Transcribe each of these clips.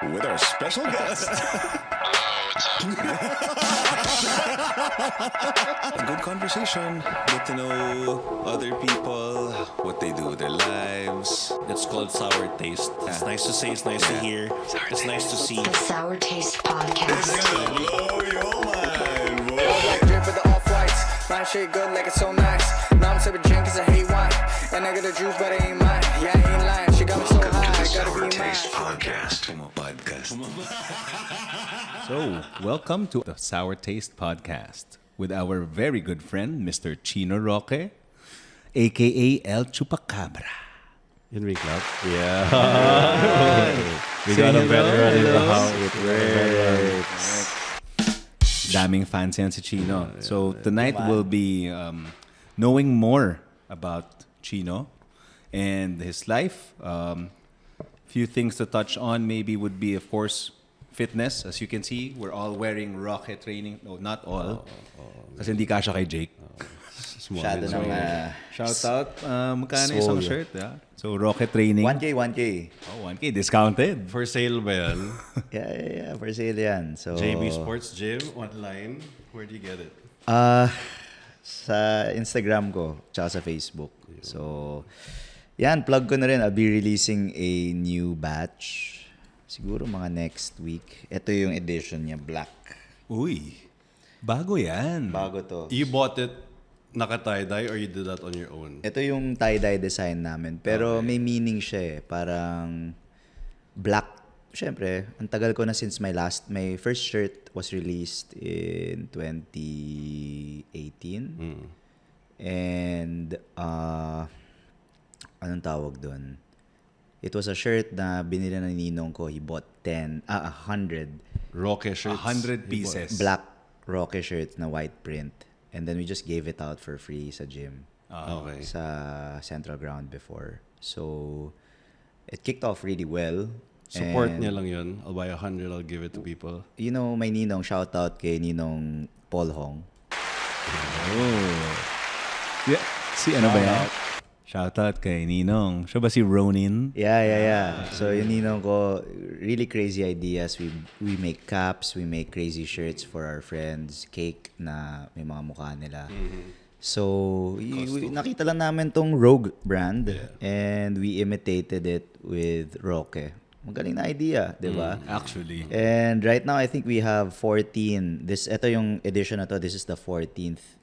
with our special guest. A good conversation. Get to know other people, what they do with their lives. It's called sour taste. It's nice to say, it's nice to hear, it's nice to see. The Sour Taste Podcast. It's gonna blow your mind, boy. Like drip with the off-whites. My shit good like it's so nice. Now I'm sipping gin cause I hate wine. And I got the juice but it ain't mine. Yeah, I ain't lying. She got me so high. Gotta be mine. Podcast. So, welcome to the Sour Taste Podcast with our very good friend, Mr. Chino Roque, aka El Chupacabra. In ring club? Yeah. We got a veteran in the house. It works. Daming fans yan si Chino. So, tonight we'll be knowing more about Chino and his life. Few things to touch on maybe would be, of course, fitness. As you can see, we're all wearing Roque Training. No, not all. Kasi hindi kasha kay Jake. Masyado na Shout out. Magkano isang shirt? Yeah? So, Roque Training. 1K. Oh, 1K. Discounted. For sale ba yan? Yeah. For sale yan. So, JB Sports Gym, online. Where do you get it? sa Instagram ko, tsaka sa Facebook. So, yan, plug ko na rin. I'll be releasing a new batch. Siguro mga next week. Ito yung edition niya, black. Uy, bago yan. Bago to. You bought it naka-tie-dye or you did that on your own? Ito yung tie-dye design namin. Pero may meaning siya eh. Parang black. Siyempre, ang tagal ko na since my first shirt was released in 2018. And, anong tawag doon? It was a shirt na binili na ninong ko. He bought 100 Roque shirts. 100 pieces. black Roque shirts na white print. And then we just gave it out for free sa gym. Okay. Sa Central Ground before. So, it kicked off really well. Support And, niya lang yun. I'll buy 100, I'll give it to people. You know, may ninong, shout out kay ninong Paul Hong. Yeah. Si ano ba yan? Shoutout kay Ninong. Siya ba si Ronin? Yeah. So, yung ninong ko, really crazy ideas. We make caps, we make crazy shirts for our friends, cake na may mga mukha nila. So, nakita lang namin tong Rogue brand and we imitated it with Roque. Magaling na idea, di ba? Actually. And right now, I think we have 14. Ito yung edition na to. This is the 14th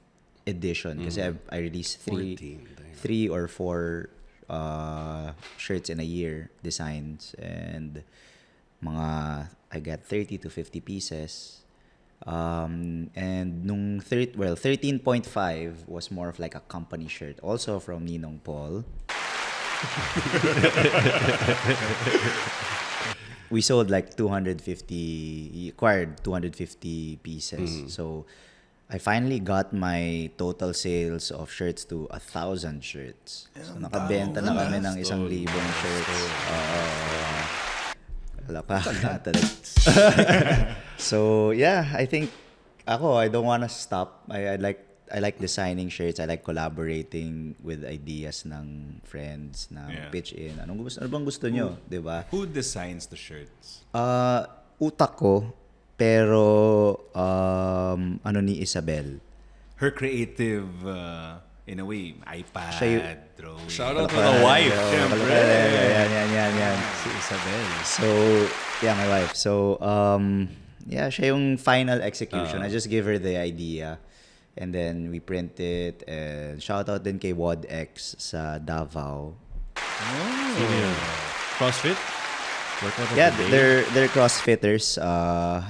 edition. Kasi I released 3 or 4 shirts in a year, designs. And I got 30 to 50 pieces. And nung 13.5 was more of like a company shirt. Also from Ninong Paul. We sold like 250, acquired 250 pieces. So, I finally got my total sales of shirts to 1,000 shirts. So, nakabenta na kami ng 1,000 shirts. Wala pa talaga. So, yeah, I think I don't wanna stop. I like designing shirts. I like collaborating with ideas ng friends na pitch in. Ano bang gusto nyo? Diba? Who designs the shirts? Utak ko, pero ni Isabel. Her creative, in a way, iPad, drawing. Shout out to the wife. Yan. Si Isabel. So, yeah, my wife. So, siya yung final execution. I just give her the idea. And then we print it. And shout out din kay WODX sa Davao. CrossFit? Workout of Yeah, the day? they're CrossFitters.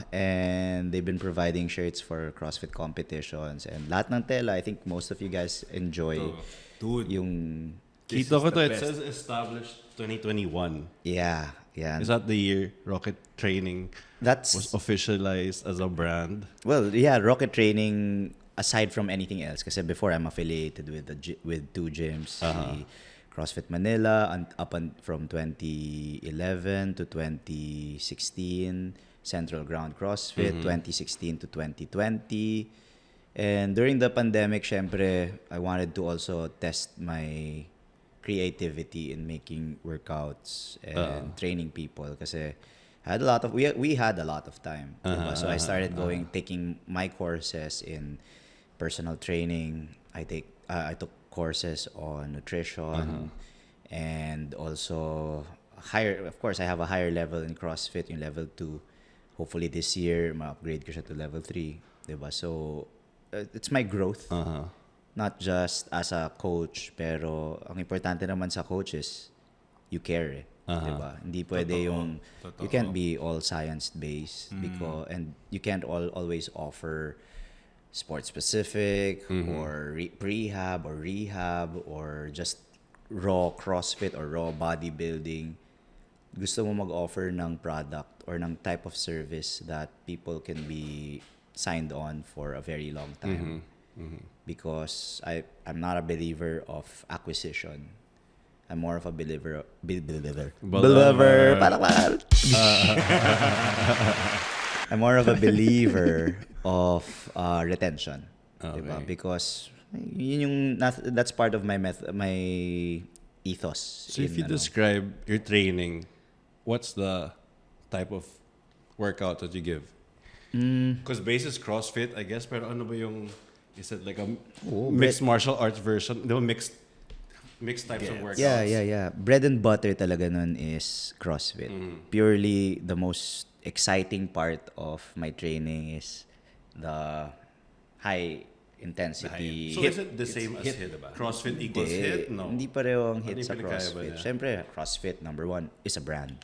And they've been providing shirts for CrossFit competitions. And lahat ng tela, I think most of you guys enjoy Dude. yung... Kita ko to. It best. says established 2021. Yeah. Is that the year Roque Training That's... was officialized as a brand? Well, yeah, Roque Training, aside from anything else, kasi before I'm affiliated with with 2 gyms, the CrossFit Manila, from 2011 to 2016, Central Ground CrossFit, 2016 to 2020. And during the pandemic, syempre, I wanted to also test my creativity in making workouts and training people kasi We had a lot of time. Diba? So I started taking my courses in personal training. I took courses on nutrition and also higher. Of course, I have a higher level in CrossFit, in level 2. Hopefully this year, ma-upgrade ko siya to level 3. Diba? So it's my growth. Not just as a coach, pero ang importante naman sa coach is you care. Diba? Hindi pwede you can't be all science-based because and you can't always offer sport-specific or prehab or rehab or just raw CrossFit or raw bodybuilding. Gusto mo mag-offer ng product or ng type of service that people can be signed on for a very long time. Because I'm not a believer of acquisition. I'm more of a believer. I'm more of a believer of retention. Okay. Diba? Because that's part of my ethos. So if you describe your training, what's the type of workout that you give? Because base is CrossFit, I guess, pero ano ba yung, is it like a mixed martial arts version? No, mixed types of workouts. Yeah. Bread and butter talaga nun is CrossFit. Purely the most exciting part of my training is the high intensity. So is it the same as HIIT? CrossFit equals HIIT? No. Hindi pareho ang HIIT Ano sa yung pinagkaiba CrossFit. niya? Siyempre, CrossFit, number 1, is a brand.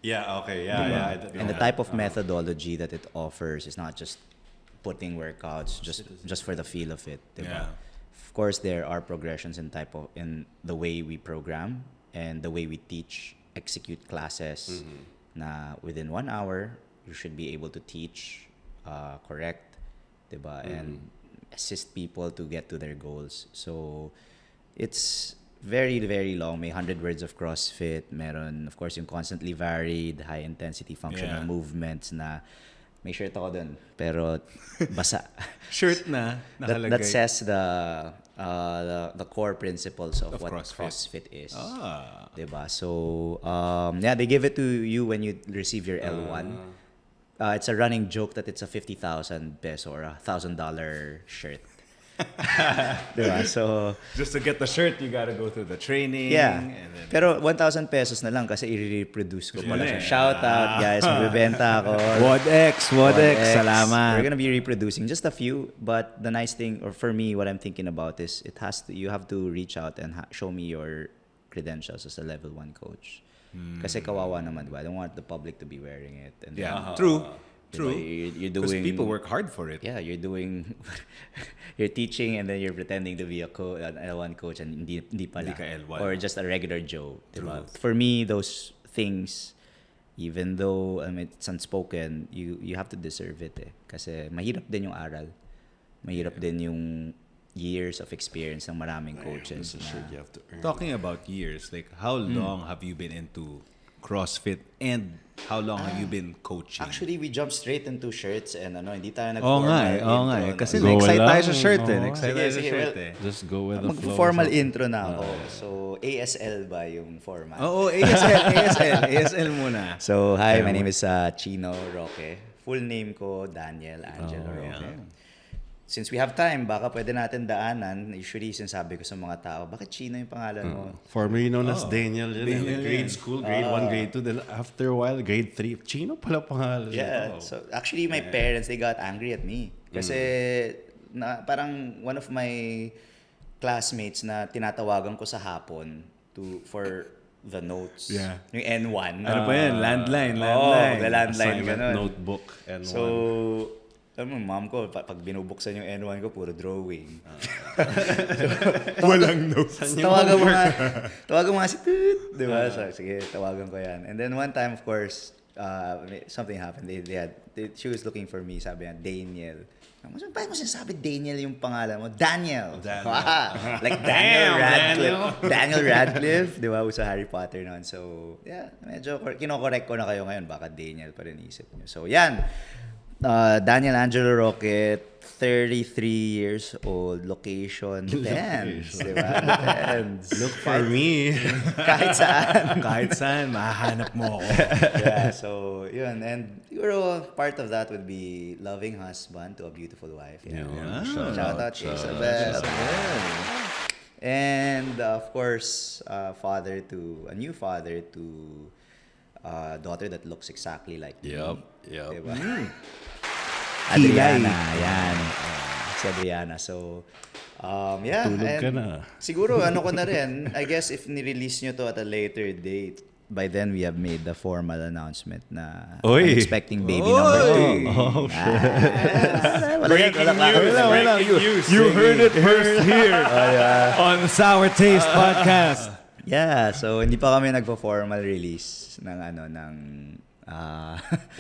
Yeah, okay. Diba? Yeah. And the type of methodology that it offers is not just putting workouts just for the feel of it. Diba? Yeah. Of course, there are progressions in the way we program and the way we teach, execute classes. Na within 1 hour, you should be able to teach, correct, diba? And assist people to get to their goals. So it's very, very long. May 100 words of CrossFit. Meron, of course, yung constantly varied, high-intensity functional movements na may shirt ako dun, pero basa. Shirt na nakalagay. That says the core principles of what CrossFit is. Diba? So, they give it to you when you receive your L1. It's a running joke that it's a 50,000 peso or $1,000 shirt. Diba? So, just to get the shirt, you gotta go through the training. yeah. And then, Pero 1,000 pesos na lang kasi i-reproduce ko pala siya. Shout out, guys. Magbibenta ako. WODX, salamat. We're gonna be reproducing just a few, but the nice thing, or for me, what I'm thinking about is you have to reach out and show me your credentials as a level 1 coach. Kasi kawawa naman, diba? I don't want the public to be wearing it. And True. Diba? You're Because doing people work hard for it. Yeah, you're doing you're teaching and then you're pretending to be an L1 coach and hindi pala. Hindi ka L1. Or just a regular Joe, diba? For me, those things, even though it's unspoken, you have to deserve it kasi mahirap din yung aral. Mahirap din yung years of experience ng maraming coaches. You have to earn. Talking about years, like how long have you been into CrossFit and how long have you been coaching? Actually, we jumped straight into shirts and hindi tayo Oo nga nag-formal eh. Kasi Go na-excite lang. tayo sa shirt Oo. Excited tayo sa Sige, shirt well, Just go with the flow. Mag-formal intro na ako. So, ASL ba yung format? Oo, ASL muna. So, hi, my name is Chino Roque. Full name ko, Daniel Angelo Roque. Yeah. Since we have time, baka pwede natin daanan. Usually, sinasabi ko sa mga tao, bakit Chino yung pangalan mo? Formerly known as Daniel. Daniel, grade school, grade 1, grade 2. Then after a while, grade 3. Chino pala pangalan. Yeah. So, actually, my parents, they got angry at me. Kasi, parang one of my classmates na tinatawagan ko sa hapon for the notes. Yeah. Yung N1. Ano ba yan? Landline. Landline. Assignment Ganun. notebook. And So, alam mo, mom ko, pag binubuksan yung N1 ko, puro drawing. Walang notes. Tawagan mo nga si Toot. Diba? So, sige, tawagan ko yan. And then one time, of course, something happened. She was looking for me. Sabi niya, Daniel. Bakit mo sinasabi Daniel yung pangalan mo? Daniel. Like Daniel Radcliffe. Daniel Radcliffe. Di ba? Sa Harry Potter noon. So, yeah. Medyo kinokorek ko na kayo ngayon. Baka Daniel pa rin isip niyo. So, yan. Daniel Angelo Roque, 33 years old, location depends. Diba? Depends. Look for me. Kahit saan. Kahit saan, mahahanap mo ako. Yeah, so yun. And siguro part of that would be loving husband to a beautiful wife. Yeah. Shout out to Isabel. And of course, a new father to a daughter that looks exactly like me. Yep. Diba? Adriana, yan. Si Adriana. So, yeah. Tulog ka and na. Siguro, ano ko na rin, I guess if nirelease nyo to at a later date, by then we have made the formal announcement na Oy. I'm expecting baby number 2. Oh, shit. Breaking news. You heard it first here on the Sour Taste Podcast. Yeah, so hindi pa kami nagpo-formal release ng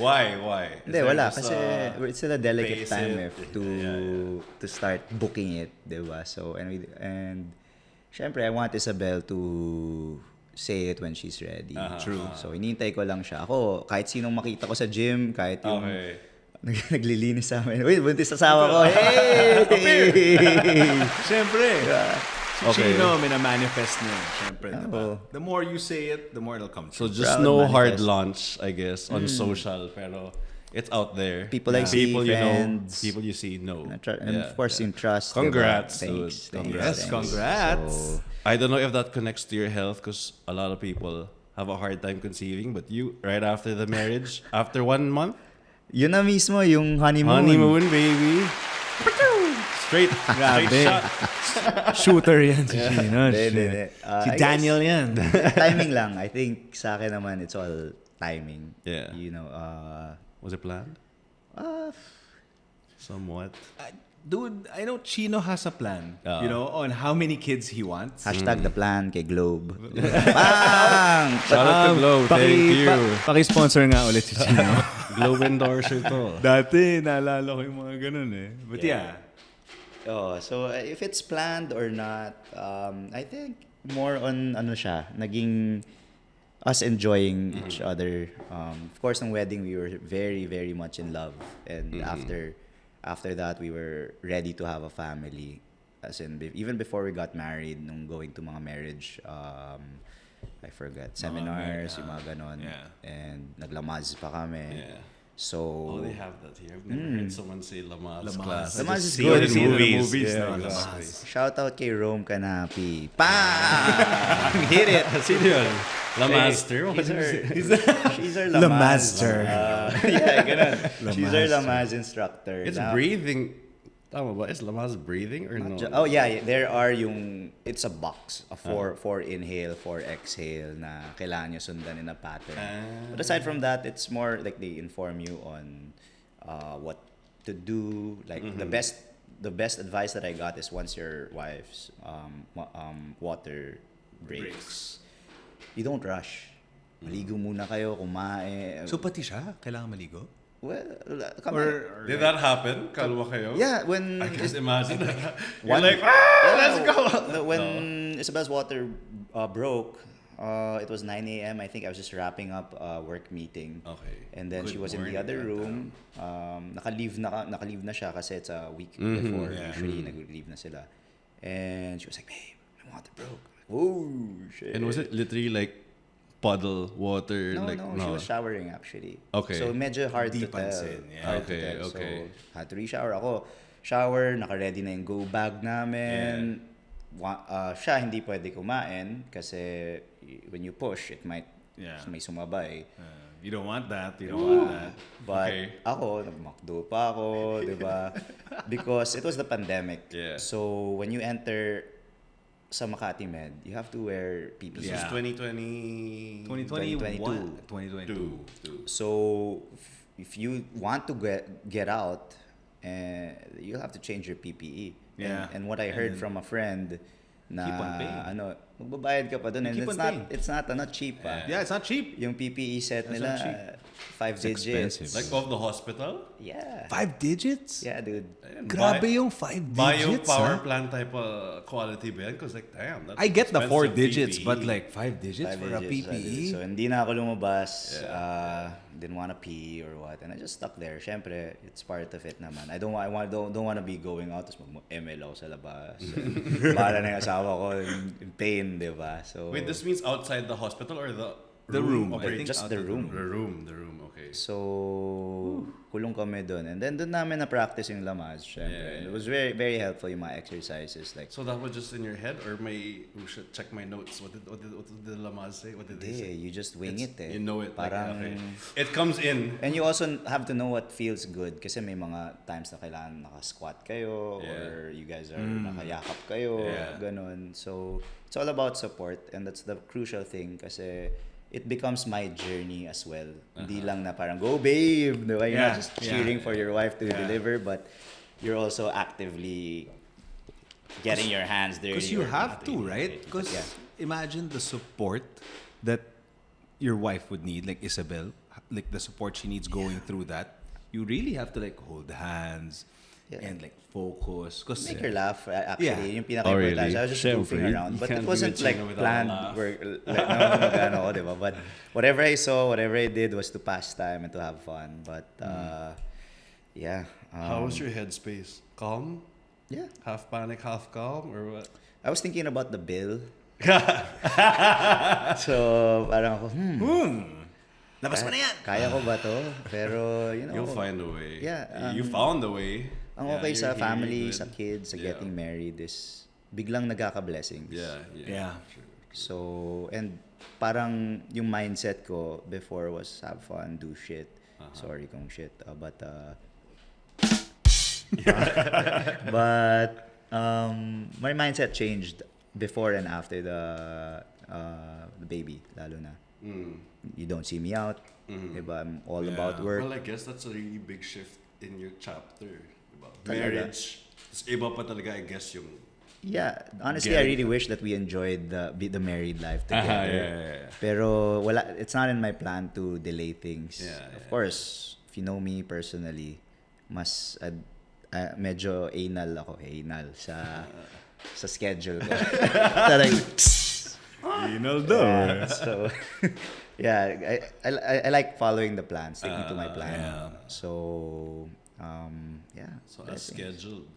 Why? Hindi, wala. Kasi it's still a delicate face time it. to start booking it, diba? So, and syempre, I want Isabel to say it when she's ready. True. So, hinihintay ko lang siya. Ako, kahit sinong makita ko sa gym, kahit yung naglilinis sa amin. Uy, buntis asawa ko. Hey! Siyempre. Okay. Chino, minamanifest niya. Siyempre, diba? The more you say it, the more it'll come So true. just Proud no hard manifest. launch, I guess, on social, pero it's out there. People I see, people you know, friends. people you see know. And of course, in trust. Congrats, diba? dude. Thanks. Yes, congrats. So, I don't know if that connects to your health because a lot of people have a hard time conceiving, but you, right after the marriage, after 1 month, yun na mismo, yung honeymoon. honeymoon, baby. Straight shot. Shooter yan si Chino. Hindi. Si I Daniel yan. Timing lang. I think sa akin naman, it's all timing. Yeah. You know, Was it planned? Somewhat. Dude, I know Chino has a plan, Oo. you know, on how many kids he wants. hashtag the plan kay Globe. Bang! Shout out to Globe. Thank you. Paki-sponsor nga ulit si Chino. Globe endorser to. Dati, naalala ko yung mga ganun eh. But yeah. Oh, so if it's planned or not, I think more on ano siya, naging us enjoying each other. Of course, ng wedding we were very, very much in love, and after that we were ready to have a family. As in, even before we got married, nung going to mga marriage, I forgot seminars, yung mga ganon, Yeah. and naglamaz pa kami. Yeah. So Oh, they have that here. I've never heard someone say Lamas class. Lamas I is just see good. it in See it in the movies. movies, Yeah, no? exactly. shout out kay Rome Canapi. Bam! Hit it. Sino yun? Lamaster? She's our La Lamaz. Master. Yeah, ganun. She's our Lamaz instructor. It's Now, breathing. Tama ba? Is Lamas breathing or no? Oh yeah, there are it's a box, a four inhale, 4 exhale na kailangan nyo sundan in a pattern. But aside from that, it's more like they inform you on what to do. Like the best advice that I got is once your wife's water breaks, you don't rush. Maligo muna kayo, kumain. So pati siya, kailangan maligo? Well, Did that happen? Kalma kayo? yeah, when I can't imagine that. You're One- like, let's go! when Isabel's water broke, it was 9 a.m. I think I was just wrapping up a work meeting. Okay. And then Good she was in the morning, other room. Naka-leave na siya kasi it's a week before. yeah. Usually, nag-leave na sila. And she was like, babe, my water broke. Oh, shit. And was it literally like puddle water? No, like, she was showering actually. Okay. So medyo hard to tell. Deepansin, yeah. Hard to Okay, tell. okay. So had to re-shower ako. Shower, naka-ready na yung go bag namin. Siya hindi pwede kumain kasi when you push, it might may sumabay. You don't want that. You don't want that. But Okay. ako, nag-McDo pa ako, di ba? Because it was the pandemic. Yeah. So when you enter sa Makati Med, you have to wear PPE. This Yeah. was 2020... 2021. 2022. So if you want to get out, you'll have to change your PPE. Yeah. And what I heard from a friend na Keep on paying. magbabayad ka pa dun, and Keep on paying. it's not cheap. Yeah, it's not cheap. Yung PPE set That's nila, not cheap. 5 digits. expensive. Like of the hospital? Yeah. 5 digits? Yeah, dude. Grabe yung 5 Buy yung digits, power huh? plant type of quality ba yan? Because like, damn, that's I get the 4 expensive digits, PPE. but like 5 digits 5 for a digits, 5 digits. PPE? So hindi na ako lumabas. didn't want to pee or what, and I just stuck there. Syempre, it's part of it naman. I don't want to be going out tapos mag-ML ako sa labas. Bahala na yung asawa ko in pain, di ba? So Wait, this means outside the hospital or the room? operating? just the room. The room. Okay. So, kulong kami doon. And then doon namin na-practice yung lamaz, syempre. Yeah. And it was very, very helpful yung mga exercises. Like, So that was just in your head, or we should check my notes. What did the Lamaz say? What did they say? you just wing it eh. You know it. Parang, okay. It comes in. and you also have to know what feels good. Kasi may mga times na kailangan naka-squat kayo, Yeah. or you guys are nakayakap kayo, Yeah. ganun. So, it's all about support. And that's the crucial thing kasi it becomes my journey as well. Hindi lang na parang, go babe! Diba? You're not just cheering for your wife to deliver, but you're also actively getting your hands dirty. Because you or have to, doing right? it. Because Yeah. imagine the support that your wife would need, like Isabel, like the support she needs going through that. You really have to like hold hands and like focus. Cause Make her laugh, actually. Yeah. Yung pinaka-importante. really? I was just Siyempre, goofing around. you But can't it be wasn't with like Chino without a planned. laugh. Like, magano ako, diba? But whatever I saw, whatever I did was to pass time and to have fun. But, yeah. How was your headspace? Calm? Yeah. Half panic, half calm, or what? I was thinking about the bill. So, parang ako, labas mo na yan! kaya ko ba to? Pero, you know. You'll find a way. Yeah, You found a way. Ang Yeah, okay you're sa here, family, you're sa good. kids, sa Yeah. getting married is biglang nagkaka-blessings. Yeah. So, and parang yung mindset ko before was have fun, do shit. Sorry kung shit. But my mindset changed before and after the baby, lalo na. You don't see me out. Diba? I'm all about work. Well, I guess that's a really big shift in your chapter. Diba? Talaga. Marriage. Tas iba pa talaga, I guess, yung... Yeah, honestly, I really wish that we enjoyed the married life together. yeah. Pero wala, it's not in my plan to delay things. Yeah, Of course, if you know me personally, mas medyo anal sa schedule ko. Talagang, yeah, so yeah, I like following the plan, sticking to my plan. So yeah. So as scheduled,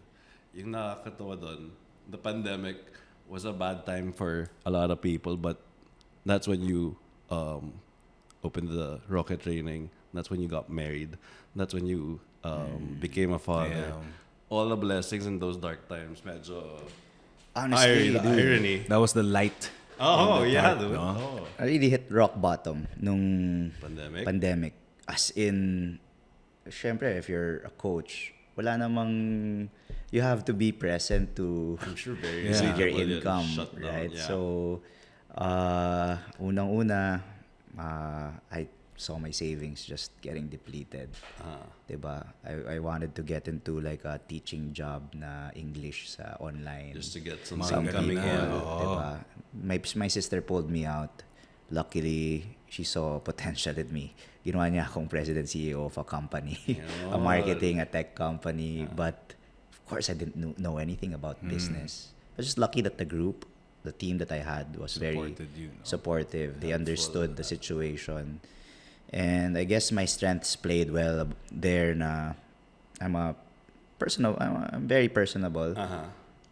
yung nakakatawa doon, the pandemic was a bad time for a lot of people, but that's when you opened the Roque Training. That's when you got married. That's when you became a father. Yeah. All the blessings in those dark times. Medyo Honestly, dude, irony. That was the light. Oh, yeah, part, dude. no? Oh. I really hit rock bottom nung Pandemic? As in, syempre, if you're a coach, wala namang, you have to be present to I'm sure very with your people get income, shut down, right? yeah. So, unang-una, I saw my savings just getting depleted. Diba? I wanted to get into like a teaching job na English sa online. Just to get some Something coming in. diba? My sister pulled me out. Luckily, she saw potential in me. Ginawa niya akong president CEO of a company, a marketing, a tech company. But of course, I didn't know anything about business. I was just lucky that the team that I had was very Supported you, no? supportive. They understood the situation. And I guess my strengths played well there na I'm very personable.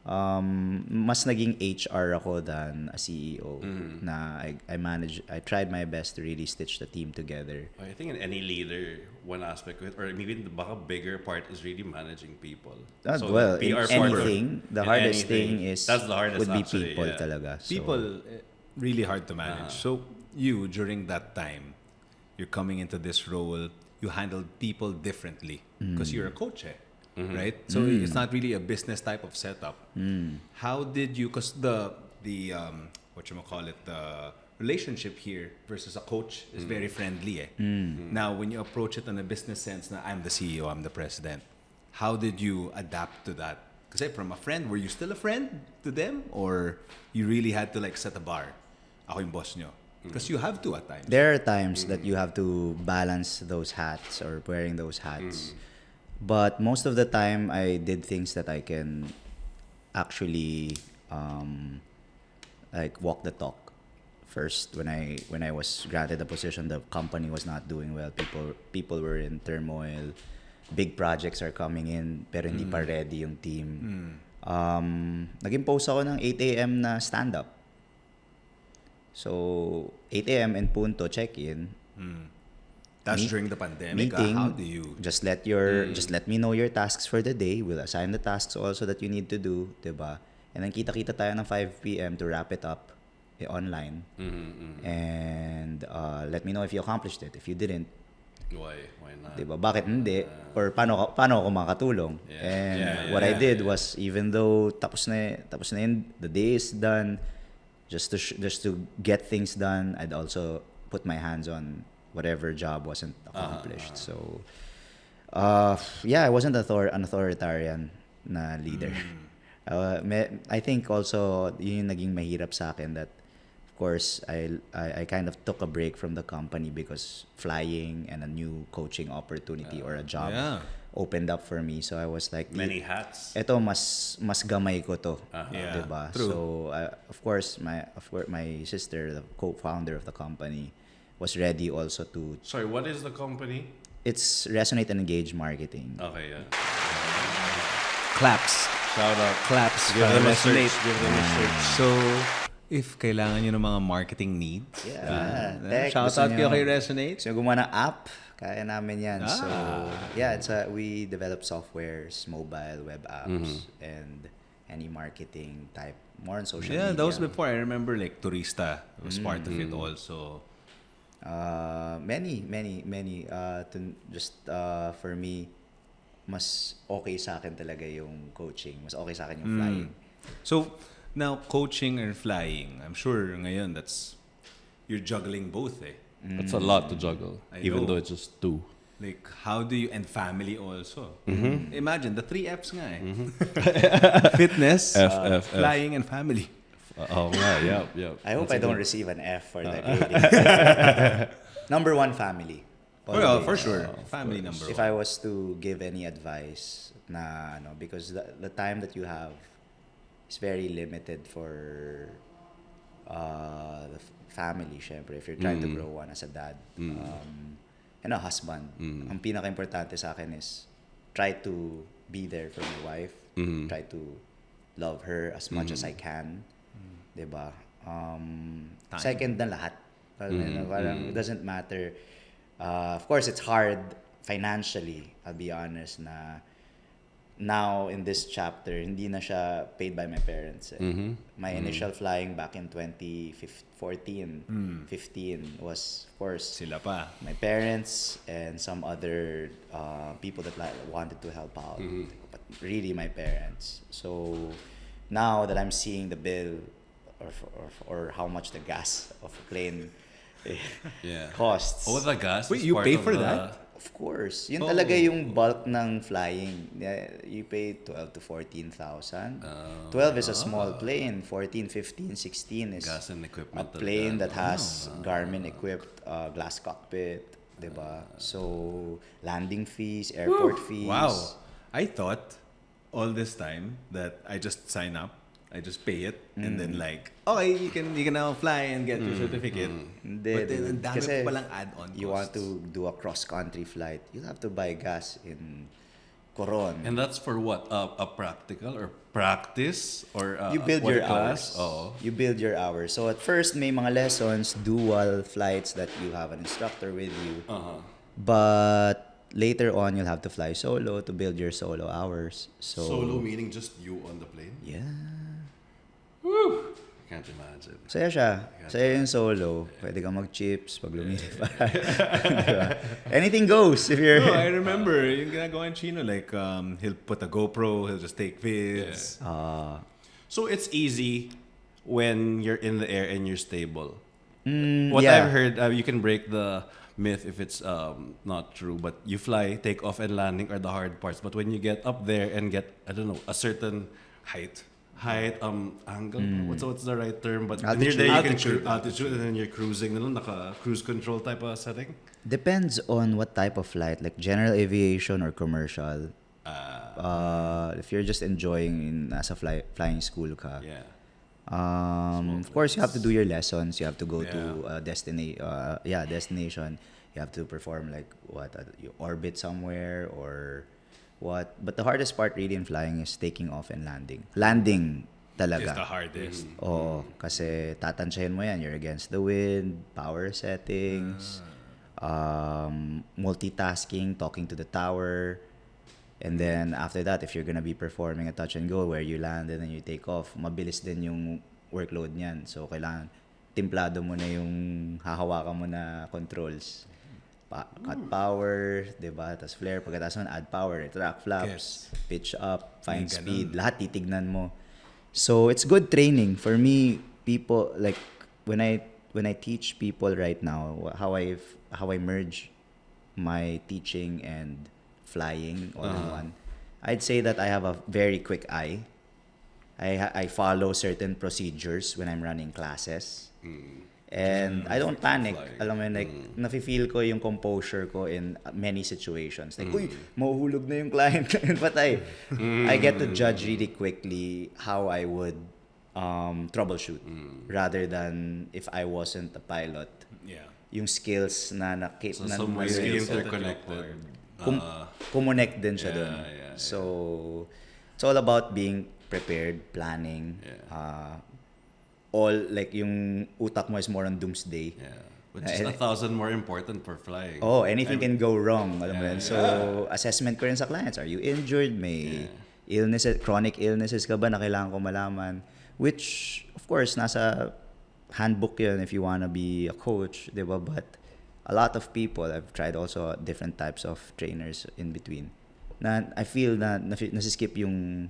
Mas naging HR ako than a CEO. Na I tried my best to really stitch the team together. I think in any leader, one aspect of it, or maybe the baka bigger part is really managing people. So Well, the in PR part of- anything, the in hardest anything, thing is that's the hardest would be actually, people yeah. talaga. So, People, really hard to manage. So you, during that time, you're coming into this role, you handled people differently because you're a coach, right? So it's not really a business type of setup. How did you? Because the the relationship here versus a coach is very friendly. Now, when you approach it in a business sense, na I'm the CEO, I'm the president. How did you adapt to that? Because from a friend, were you still a friend to them, or you really had to like set a bar? Ako yung boss nyo. Because you have to at times. there are times that you have to balance those hats or wearing those hats. But most of the time, I did things that I can actually like walk the talk First, when I was granted the position, the company was not doing well. People were in turmoil. Big projects are coming in, pero hindi pa ready yung team. Nag-impose ako ng 8 a.m. na stand-up. So, 8 a.m. and punto, check-in. That's during the pandemic. Meeting. How do you? Just let me know your tasks for the day. We'll assign the tasks also that you need to do, diba? And then kita-kita tayo ng 5 p.m. to wrap it up online. And let me know if you accomplished it. If you didn't, Why not? diba? Bakit hindi? Or paano ako makatulong? What I did was, even though tapos na yun, the day is done, just to get things done, I'd also put my hands on whatever job wasn't accomplished. So, I wasn't an authoritarian na leader. I think also yun yung naging mahirap sa akin, that of course I kind of took a break from the company because flying and a new coaching opportunity or a job opened up for me. So I was like, Many hats. Eto mas gamay ko to, Yeah, diba? true. So of course my sister, the co-founder of the company, was ready also to. Sorry, what is the company? It's Resonate and Engage Marketing. Okay, yeah. Claps. Shout out. Claps. Give them a Resonate. search. Give them a search. So, if kailangan nyo ng mga marketing needs, Tech, shout gusto out kayo nyo- kay Resonate. Gusto nyo gumawa ng app, kaya namin yan. So, we develop softwares, mobile, web apps, and any marketing type, more on social media. Yeah, that was before. I remember like Turista was part of it also. Many. For me, mas okay sa akin talaga yung coaching. Mas okay sa akin yung flying. So, now coaching and flying, I'm sure ngayon you're juggling both eh. That's a lot to juggle, I even know. though it's just 2. Like, how do you, and family also. Imagine, the 3 F's nga eh. Fitness, F. flying, and family. Oh, yeah, yep. I hope I don't receive an F for that rating. Number 1, family. Well, Always. for sure. Family number If one. I was to give any advice na because the time that you have is very limited for the family, syempre, if you're trying to grow one as a dad and a husband. Ang pinaka-importante sa akin is try to be there for my wife, try to love her as much as I can, diba? Second na lahat. Parang it doesn't matter. Of course, it's hard financially, I'll be honest, na now in this chapter, hindi na siya paid by my parents. My initial flying back in 2014, 15 was, of course, Sila pa. my parents and some other people that wanted to help out, but really my parents. So now that I'm seeing the bill or how much the gas of a plane costs. Oh, the gas. Wait, is you part pay of for the- that? Of course. Yun talaga yung bulk ng flying. You pay 12 to 14,000. 12 is a small plane. 14, 15, 16 is Gas and a equipment. plane that has Garmin-equipped glass cockpit. Diba? So, landing fees, airport fees. Wow. I thought all this time that I just sign up, I just pay it, and then like, okay, you can now fly and get your certificate. Hindi, But then, dude. ang dami Kasi pa palang add-on you costs. want to do a cross-country flight, you'll have to buy gas in Coron. And that's for what? A practical or practice? Or You build what your class? hours. Oh. You build your hours. So at first, may mga lessons, dual flights that you have an instructor with you. But later on, you'll have to fly solo to build your solo hours. So Solo meaning just you on the plane? yeah. I can't imagine. Saya siya. Saya yung solo. Pwede kang mag-chips pag lumilipad. Diba? Anything goes if you're... No, I remember yung ginagawa ni Chino, like, he'll put a GoPro, he'll just take vids. So it's easy when you're in the air and you're stable. What yeah. I've heard, you can break the myth if it's not true, but you fly, take off and landing are the hard parts. But when you get up there and get, I don't know, a certain height, angle, what's the right term? But when you're there, you can altitude, and then you're cruising, naka cruise control type of setting. Depends on what type of flight, like general aviation or commercial. If you're just enjoying nasa flying school ka, Yeah. Of course, you have to do your lessons. You have to go to a destination. You have to perform like you orbit somewhere or what. But the hardest part really in flying is taking off and landing. Landing talaga. It's the hardest. Oo, kasi tatansyahin mo yan. You're against the wind, power settings, multitasking, talking to the tower. And then after that, if you're gonna be performing a touch and go where you land and then you take off, mabilis din yung workload niyan. So kailangan timplado mo na yung hahawakan mo na controls. Cut power, diba? Tapos flare, pagkatapos nun, add power, track flaps, pitch up, find speed, lahat titignan mo. So it's good training for me. People like when I teach people right now, how I merge my teaching and flying all in one. I'd say that I have a very quick eye. I follow certain procedures when I'm running classes. And I don't panic. Alam mo, like, nafe-feel ko yung composure ko in many situations. Like, uy, mahuhulog na yung client. But I get to judge really quickly how I would troubleshoot rather than if I wasn't a pilot. Yeah. Yung skills na some way interconnected. Kumonect din siya dun. Yeah. So, it's all about being prepared, planning. All, like, yung utak mo is more on doomsday. Yeah. Which is 1,000 more important for flying. Oh, anything can go wrong. Alam mo yun. So, assessment ko rin sa clients. Are you injured? May illnesses, chronic illnesses ka ba na kailangan ko malaman? Which, of course, nasa handbook yun if you wanna be a coach, di ba? But a lot of people, I've tried also different types of trainers in between. Na I feel na nasiskip yung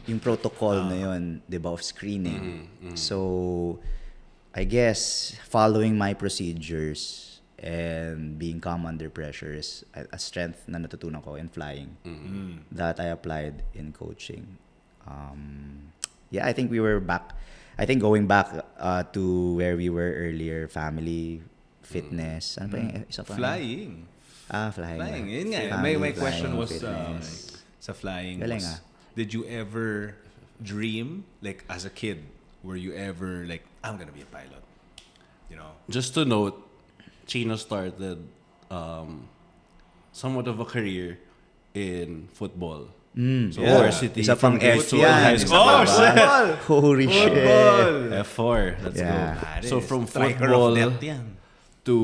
yung protocol na yun, di ba, of screening. So, I guess following my procedures and being calm under pressure is a strength na natutunan ko in flying that I applied in coaching. I think we were back. I think going back to where we were earlier, family, fitness. Ano pa yung isa pa? Flying. Flying. Yun nga. Family, My question flying, was fitness. sa flying Galing, was, did you ever dream, like as a kid, were you ever like, I'm gonna be a pilot? You know? Just to note, Chino started somewhat of a career in football. So varsity. Isa pang from grade F two yan. high Isa school. pa ba? Holy shit. F4. Let's Yeah. go. So from Striker football of depth yan. to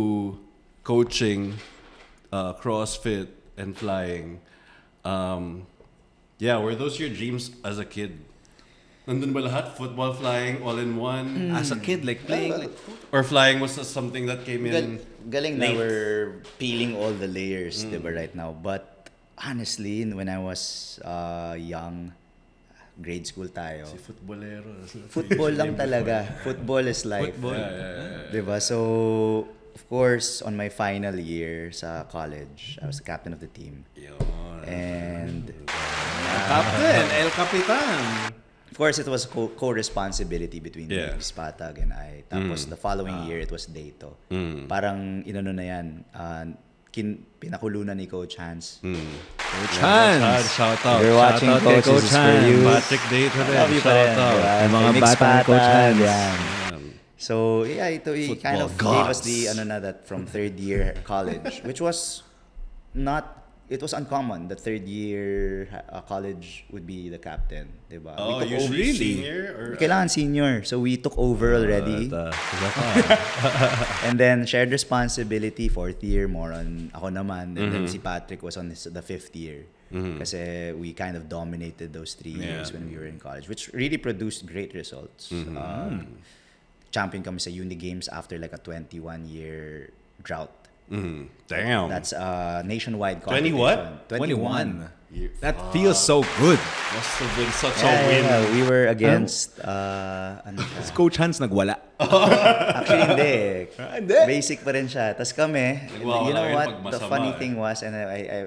coaching, CrossFit, and flying. Were those your dreams as a kid? Nandun ba lahat? Football, flying, all in one? As a kid, like playing, like, Or flying was something that came in Galing na late? we're peeling all the layers, diba, right now. But honestly, when I was young, grade school tayo, Footballero. football lang talaga. Football is life. Diba? So, of course, on my final year sa college, I was the captain of the team. And Captain, El Capitan. of course, it was co-responsibility between James Patag and I. Tapos the following year, it was Dato. Parang inano na yan, pinakulunan ni Coach Hans. Coach Hans. Shout out. You're watching Shout out kay Coach, this is for you. Patrick Date rin. Love you pa rin. Shout out. Diba? Yung mga Mix bata ni Coach Patag, Hans. yan. So, ito kind of gave us the, that from third year college, which was it was uncommon that third year college would be the captain, diba? Oh, We took usually over, senior? Or, kailangan senior. So, we took over already. And then, shared responsibility, fourth year, more on ako naman. And then si Patrick was on the fifth year. Kasi we kind of dominated those 3 years when we were in college, which really produced great results. Champion kami sa Uni Games after like a 21-year drought. Damn. That's a nationwide 20 competition. what? 21. That feels so good. Must have been such a Yeah, win. we were against Is Coach Hans nagwala? actually hindi. Basic pa rin siya. Tapos kami, Nagwawala you know rin what? pag The masama funny eh. thing was, and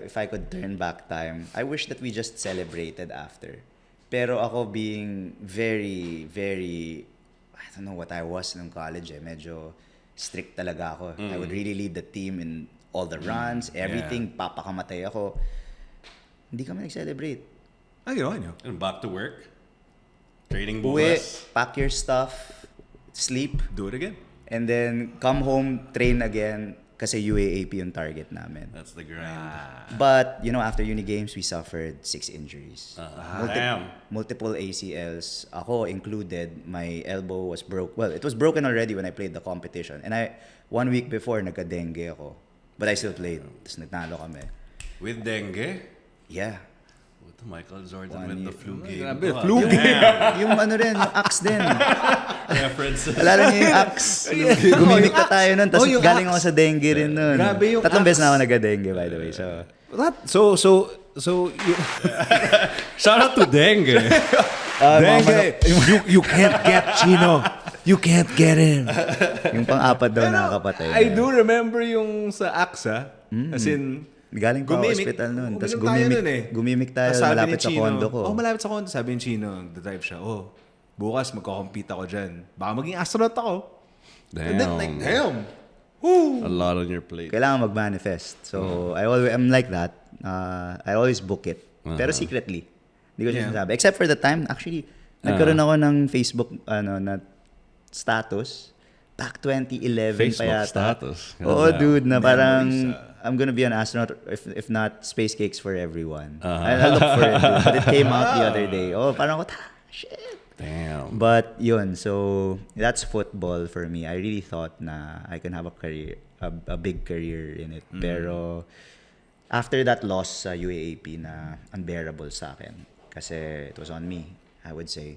if I could turn back time, I wish that we just celebrated after. Pero ako being very, very, I don't know what I was in college medyo strict talaga ako. I would really lead the team in all the runs, everything, papakamatay ako. Hindi kami nag-celebrate. I know. And back to work. Training Uwi, bukas. pack your stuff, sleep, Do it again. and then come home, train again kasi UAAP yung target namin. That's the grind. But, after uni games, we suffered 6 injuries. Damn. Multiple ACLs. Ako included, my elbow was broke. Well, it was broken already when I played the competition. And 1 week before, nagka-dengue ako. But I still played. Tapos nagnalo kami. With dengue? Yeah. With Michael Jordan 1 with the year. flu game. Grabe, Oh, flu damn. Yung yung axe din. References. Alala niyo yung axe? Gumimik na tayo nun. Tapos yung galing axe. ako sa dengue rin nun. Grabe yung 3 beses na axe. ako nagka-dengue, by the way. So, What? So you, Shout out to dengue. Dengue, you can't get Chino. You can't get him. yung pang-apat daw nakakapatay. I do remember yung sa AXA. As in, Galing pa ako hospital nun. Tapos gumimik tayo Tas sabi malapit ni sa Chino, condo ko. Oh, malapit sa condo. Sabi ni Chino, nag-drive siya. Oh, bukas magko-compete ako dyan. Baka maging astronaut ako. And then, like, damn. Woo! A lot on your plate. Kailangan mag-manifest. So, I'm like that. I always book it. Pero secretly. Hindi ko siya sinasabi. Except for the time, actually, nagkaroon ako ng Facebook na status. Back 2011 Facebook pa yata. status. Oo, Ganda. dude, na parang I'm gonna be an astronaut if not space cakes for everyone. I'll look for it, dude. But it came out the other day. Oh, parang ako, shit. Damn. But yun, so that's football for me. I really thought na I can have a career, a big career in it. Pero after that loss sa UAAP na unbearable sa akin kasi it was on me, I would say.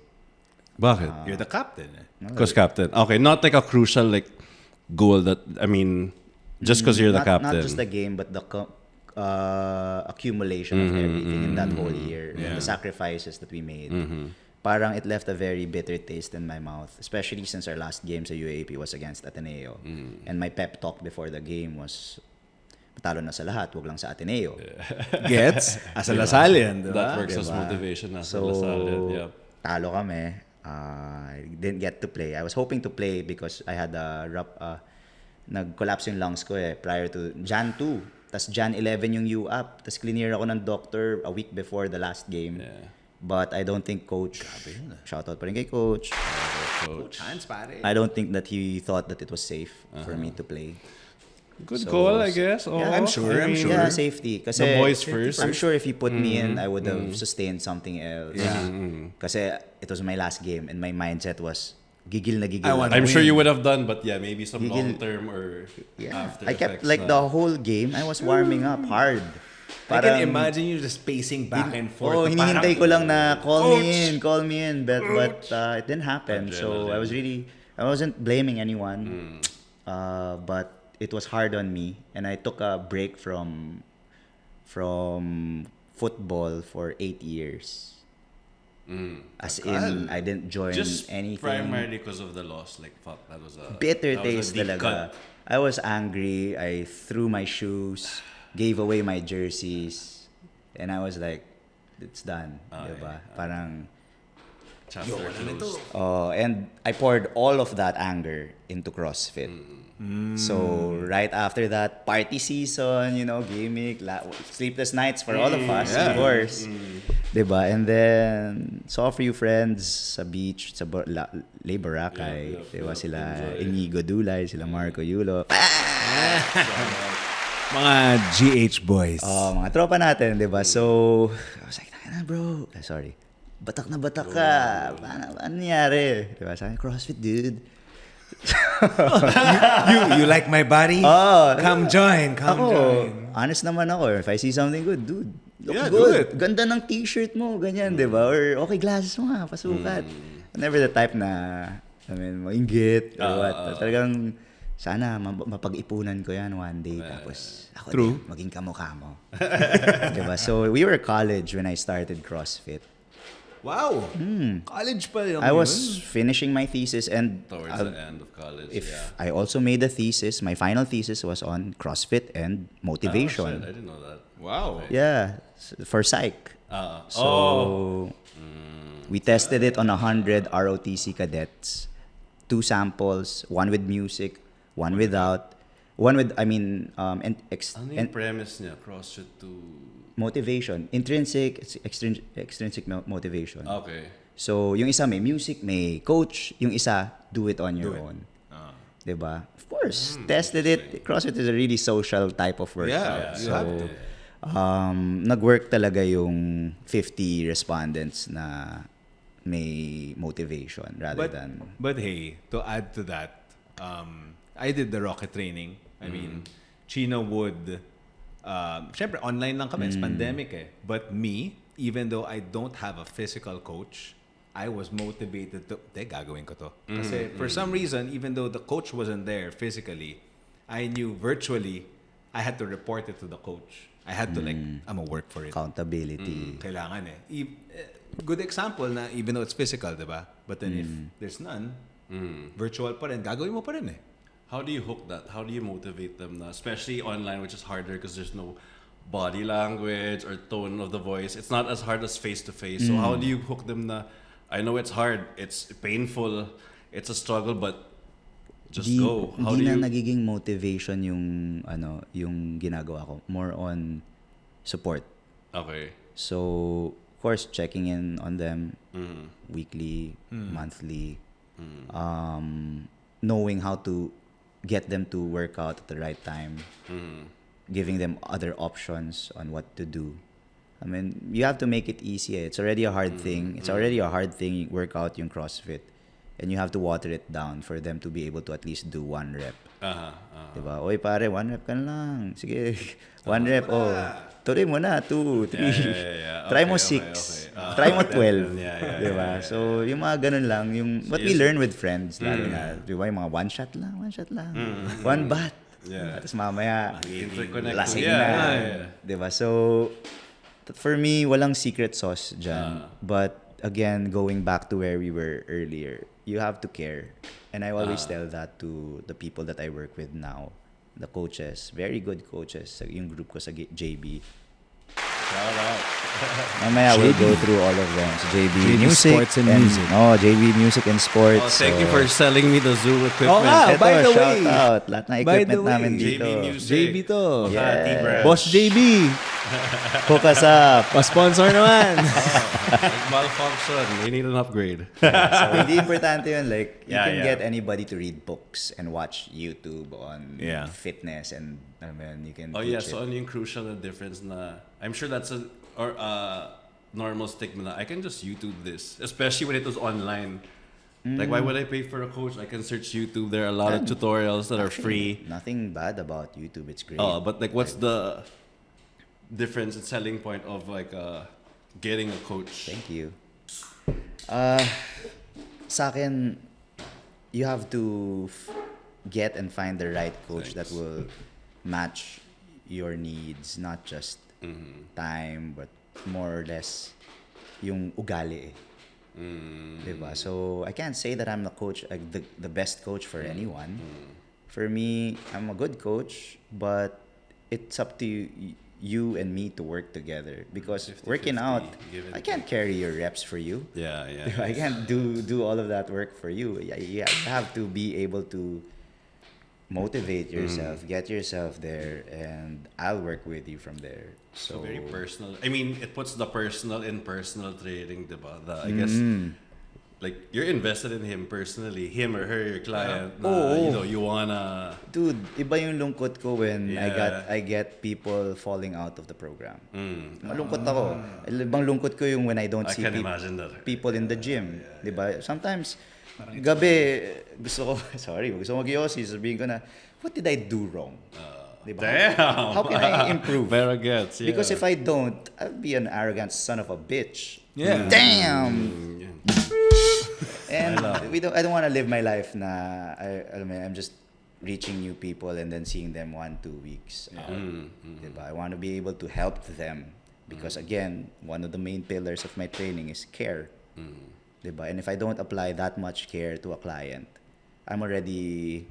Bakit? You're the captain. Because captain. Okay, not like a crucial goal that, I mean, just because you're the captain. Not just the game, but the accumulation of everything in that whole year. And the sacrifices that we made. Parang it left a very bitter taste in my mouth. Especially since our last game sa UAP was against Ateneo. And my pep talk before the game was, matalo na sa lahat, wag lang sa Ateneo. Gets? Asa Lasal yan, diba? That works as Diba? motivation. As So, yep. talo kami. I didn't get to play. I was hoping to play because I had nag-collapse yung lungs ko prior to Jan 2. Tas Jan 11 yung U-up. Tas clear ako ng doctor a week before the last game. Yeah. But I don't think coach, shoutout pa rin kay coach. Chance, pare. I don't think that he thought that it was safe for me to play. Good So, call, I guess. Oh, yeah, I'm sure. Yeah, safety. Kasi The boys first. I'm sure if he put me in, I would have sustained something else. Yeah. Kasi it was my last game and my mindset was gigil na gigil. I want I'm win. sure you would have done, but yeah, maybe some Gigil. long-term or Yeah. after I kept effects the whole game, I was warming up hard. I can imagine you just pacing back and forth. Oh, hinihintay ko lang na call Coach! me in, but it didn't happen. So I wasn't blaming anyone, but it was hard on me, and I took a break from football for 8 years. As in, I didn't join Just anything. primarily because of the loss. Like, fuck, that was a Bitter that was taste a deep talaga. cut. I was angry. I threw my shoes, gave away my jerseys, and I was like, it's done. Diba? Parang, Chapter closed. and I poured all of that anger into CrossFit. So right after that, party season, gimmick, sleepless nights for all of us, of course. Diba? And then saw a few friends sa beach, sa Lay Boracay. Diba? Sila Inigo Dulay, sila Marco Yulo. Mga GH boys. Mga tropa natin, diba? So, I was like, bro. Sorry. Batak na batak ka. Ano nangyari? Diba? Sabi, CrossFit, dude. you like my body? Come join. Honest naman ako. If I see something good, dude, look Yeah, good. do it. Ganda ng t-shirt mo, ganyan, di ba? Or okay, glasses mo nga, pasukat. Never the type na, mainggit or what. Talagang, sana mapag-ipunan ko yan one day. Tapos, ako True. din, maging kamukha mo. Diba? So, we were college when I started CrossFit. Wow. College pa yun. I was finishing my thesis and Towards the end of college. I also made a thesis. My final thesis was on CrossFit and motivation. I didn't know that. Wow. Yeah, for psych. We tested it on 100 ROTC cadets. 2 samples, one with music, one without. one with, I mean, Ano yung premise niya? CrossFit to... motivation. Intrinsic, extrinsic motivation. Okay. So, yung isa may music, may coach. Yung isa, do it on your own. Diba? Of course, tested it. CrossFit is a really social type of workout. you have So, to. nag-work talaga yung 50 respondents na may motivation rather than... But hey, to add to that, I did the Roque Training. I mean, Chino would... syempre, online lang kami. It's pandemic eh. But me, even though I don't have a physical coach, I was motivated to, gagawin ko to. Kasi for some reason, even though the coach wasn't there physically, I knew virtually, I had to report it to the coach. I had to I'm gonna work for it. Accountability. Kailangan eh. Good example na even though it's physical, diba? But then if there's none, virtual pa rin, gagawin mo pa rin eh. How do you hook that? How do you motivate them na? Especially online, which is harder because there's no body language or tone of the voice. It's not as hard as face-to-face. So how do you hook them na, I know it's hard, it's painful, it's a struggle, but just go. How do Hindi you... na nagiging motivation yung ginagawa ko. More on support. Okay. So, of course, checking in on them weekly, monthly, knowing how to get them to work out at the right time, giving them other options on what to do. I mean, you have to make it easy. It's already a hard thing. It's already a hard thing, workout yung CrossFit. And you have to water it down for them to be able to at least do 1 rep. Diba? Oy pare, 1 rep ka na lang. Sige, 1 rep. Oh, tuloy mo na, 2, 3. Yeah. Try mo Okay, 6. okay. Try mo 12. Yeah, Diba? So, yung mga ganun lang. Yung what we learn with friends. Lalo na, diba? Yung mga 1 shot lang. 1 bat. Yeah. Tapos mamaya, Interconnect. lasing Yeah, na. yeah. Diba? So, for me, walang secret sauce dyan. But again, going back to where we were earlier, you have to care. And I always tell that to the people that I work with now. The coaches, very good coaches. Yung group ko sa JB. Shout out. Mamaya we'll go through all of them. So JB Music. Sports and Music. Oh, JB Music and Sports. Oh, thank you for selling me the zoo equipment. nga, Ito, by the shout way. out. Lahat ng By the equipment way, namin dito. JB Music. JB to. Makati brand. Boss JB. Hook us up. Pa-sponsor naman. Malfunction. They need an upgrade. So, hindi importante yun. Like, you Yeah, can yeah. get anybody to read books and watch YouTube on Yeah. fitness and I mean, you can Oh teach yeah, it. so ano yung crucial na difference na I'm sure that's a normal stigma na I can just YouTube this, especially when it was online. Like why would I pay for a coach? I can search YouTube. There are a lot of tutorials that are free. Nothing bad about YouTube. It's great. Oh, but like what's the difference and selling point of like getting a coach? Thank you. Sa akin, you have to get and find the right coach that will match your needs, not just time, but more or less yung ugali eh. Diba? So I can't say that I'm the coach, like the best coach for anyone. For me, I'm a good coach, but it's up to you and me to work together because 50-50, working out, give and I can't carry your reps for you. Yeah. I can't do all of that work for you. You have to be able to motivate yourself, get yourself there, and I'll work with you from there. So very personal. I mean, it puts the personal in personal training, diba? I guess like you're invested in him personally, him or her, your client. Na, you know, you wanna. Dude, iba yung lungkot ko when Yeah. I get people falling out of the program. Malungkot ako. Ibang lungkot ko yung when I don't I see can imagine that. people in the gym. Diba? Sometimes, gabi, gusto ko mag-yossi, sabihin ko na, what did I do wrong? Diba? Damn! How can I improve? Better gets, yeah. Because if I don't, I'll be an arrogant son of a bitch. Yeah. Damn! And I don't want to live my life na I'm just reaching new people and then seeing them 1-2 weeks out. Diba? I want to be able to help them because again, one of the main pillars of my training is care. Diba? And if I don't apply that much care to a client, I'm already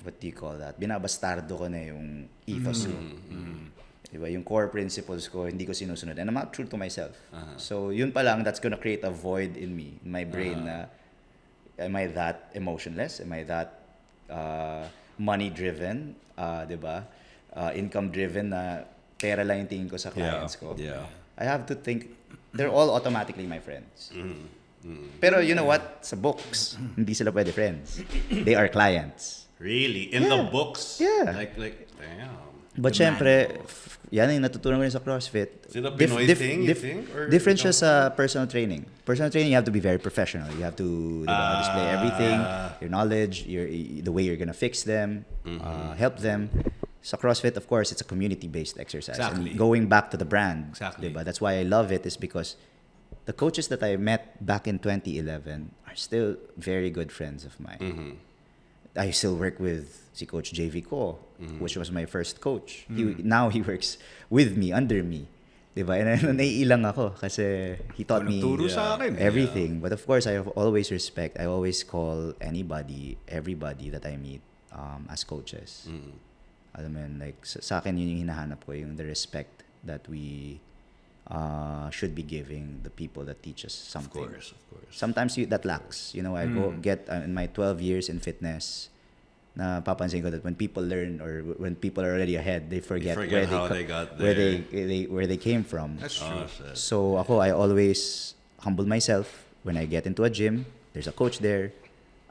what do you call that? Binabastardo ko na yung ethos ko. Diba? Yung core principles ko, hindi ko sinusunod. And I'm not true to myself. So, yun pa lang, that's gonna create a void in me, in my brain na, am I that emotionless? Am I that money-driven, di ba? Income-driven na pera lang yung tingin ko sa clients ko. Yeah. I have to think, they're all automatically my friends. Pero you know what? Sa books, hindi sila pwede friends. They are clients. Really? In the books? Yeah. Like, damn. But syempre, yan yung natutunan ko rin sa CrossFit. Is it a Pinoy thing, you think? Or Different siya sa personal training. Personal training, you have to be very professional. You have to display everything, your knowledge, the way you're gonna fix them, help them. Sa CrossFit, of course, it's a community-based exercise. Exactly. And going back to the brand, Exactly. diba? That's why I love it, is because the coaches that I met back in 2011 are still very good friends of mine. I still work with si Coach JV Ko, which was my first coach. Now he works with me, under me. Diba? And naiilang ako kasi he taught me Nagturo sa akin. everything. But of course, I always respect. I always call everybody that I meet as coaches. Alam mo yun, like sa akin yun yung hinahanap ko, yung the respect that we should be giving the people that teach us something. Of course. Sometimes that lacks. You know, I go get in my 12 years in fitness, na papansin ko that when people learn or when people are already ahead, they forget how they got there. where they came from. That's true. So I always humble myself when I get into a gym. There's a coach there.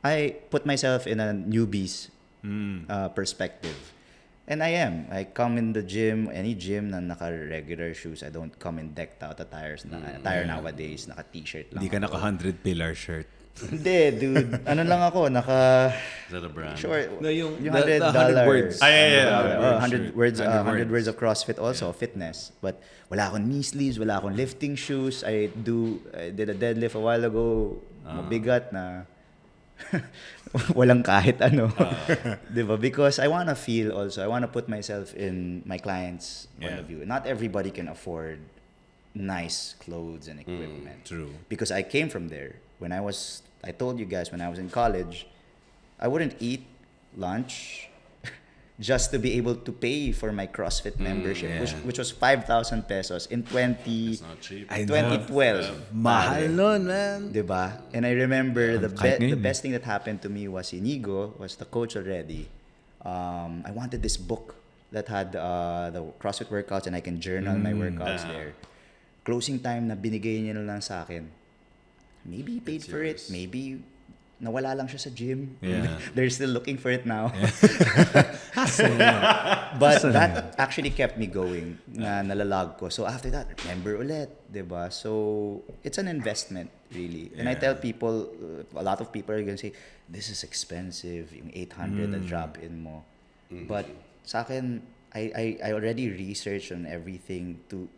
I put myself in a newbie's perspective. And I am. I come in the gym, any gym na naka-regular shoes. I don't come in decked out attire nowadays, naka-t-shirt lang. Hindi ka ako. naka-100-pillar shirt. Hindi, dude. Ano lang ako, Is that a brand? Sure. No, yung $100 the 100 words. Yeah. 100 words, 100 words of CrossFit also, fitness. But wala akong knee sleeves, wala akong lifting shoes. I did a deadlift a while ago, mabigat na walang kahit ano. Diba? Because I want to feel also, I want to put myself in my client's point of view. Not everybody can afford nice clothes and equipment. True. Because I came from there. I told you guys, when I was in college, I wouldn't eat lunch just to be able to pay for my CrossFit membership, which was 5,000 pesos in It's not cheap. 2012. Mahal nun, man. Diba? And I remember the kahit ngayon, best thing that happened to me was Inigo was the coach already. I wanted this book that had the CrossFit workouts and I can journal my workouts there. Closing time na binigay niya na lang sa akin. Maybe he paid for it. Maybe nawala lang siya sa gym. Yeah. They're still looking for it now. But that actually kept me going. Na nalalag ko. So after that, remember ulit. Diba? So it's an investment, really. And I tell people, a lot of people are gonna say, this is expensive. Yung 800 na drop in mo. But sa akin, I already researched on everything to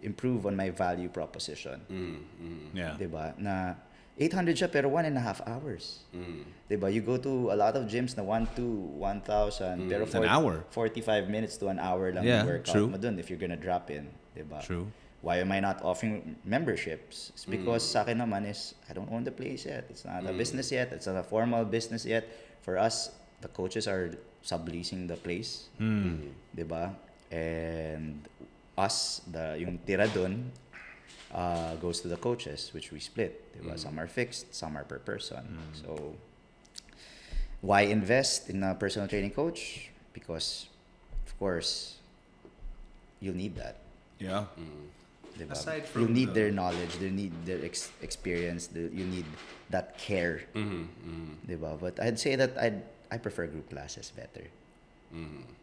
improve on my value proposition. Yeah. Diba? Na 800 siya pero 1.5 hours. Diba? You go to a lot of gyms na 1,000 pero It's an hour. 45 minutes to an hour lang Yeah, yung workout true. mo dun if you're gonna drop in. Diba? True. Why am I not offering memberships? It's because sa akin naman is I don't own the place yet. It's not a business yet. It's not a formal business yet. For us, the coaches are subleasing the place. Diba? And us, yung tira dun, goes to the coaches, which we split. Diba? Some are fixed, some are per person. So, why invest in a personal training coach? Because, of course, you'll need that. Yeah. Diba? Aside You from need the- their knowledge, you need their experience, you need that care. Diba? But I'd say that I prefer group classes better.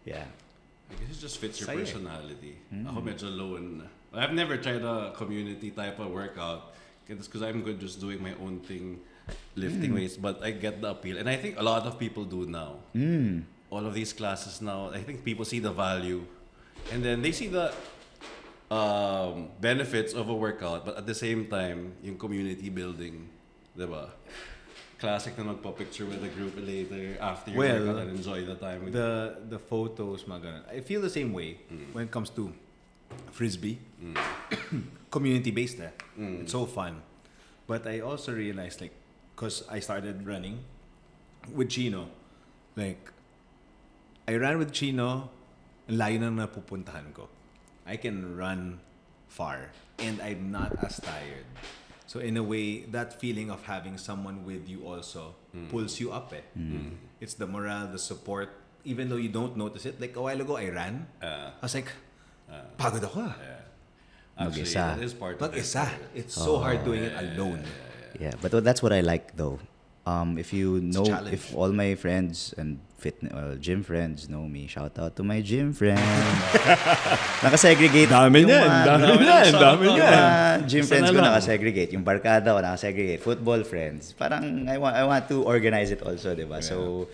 Yeah. I guess it just fits your Saya. personality. Ako medyo low in... I've never tried a community type of workout because I'm good just doing my own thing, lifting weights, but I get the appeal. And I think a lot of people do now. All of these classes now, I think people see the value and then they see the benefits of a workout, but at the same time, yung community building, diba? Classic na magpa-picture with the group later after your Well, workout and enjoy the time with The photos, mga ganun. I feel the same way when it comes to frisbee. Community-based It's so fun. But I also realized, like, because I started running with Chino, like, I ran with Chino, ang layo nang napupuntahan ko. I can run far and I'm not as tired. So in a way, that feeling of having someone with you also pulls you up. It's the morale, the support. Even though you don't notice it, like a while ago I ran. I was like, pagod ako. Actually, Mag-isa. that is part of Mag-isa. it. It's so hard doing it alone. Yeah, but that's what I like though. If you know, challenge. if all my friends and gym friends know me, shout out to my gym friends. Nakasegregate. Dami yung niyan, mga- dami niyan. mga gym Isa friends na ko lang. nakasegregate. Yung barkada ko nakasegregate. Football friends. Parang I want to organize it also, di ba? So,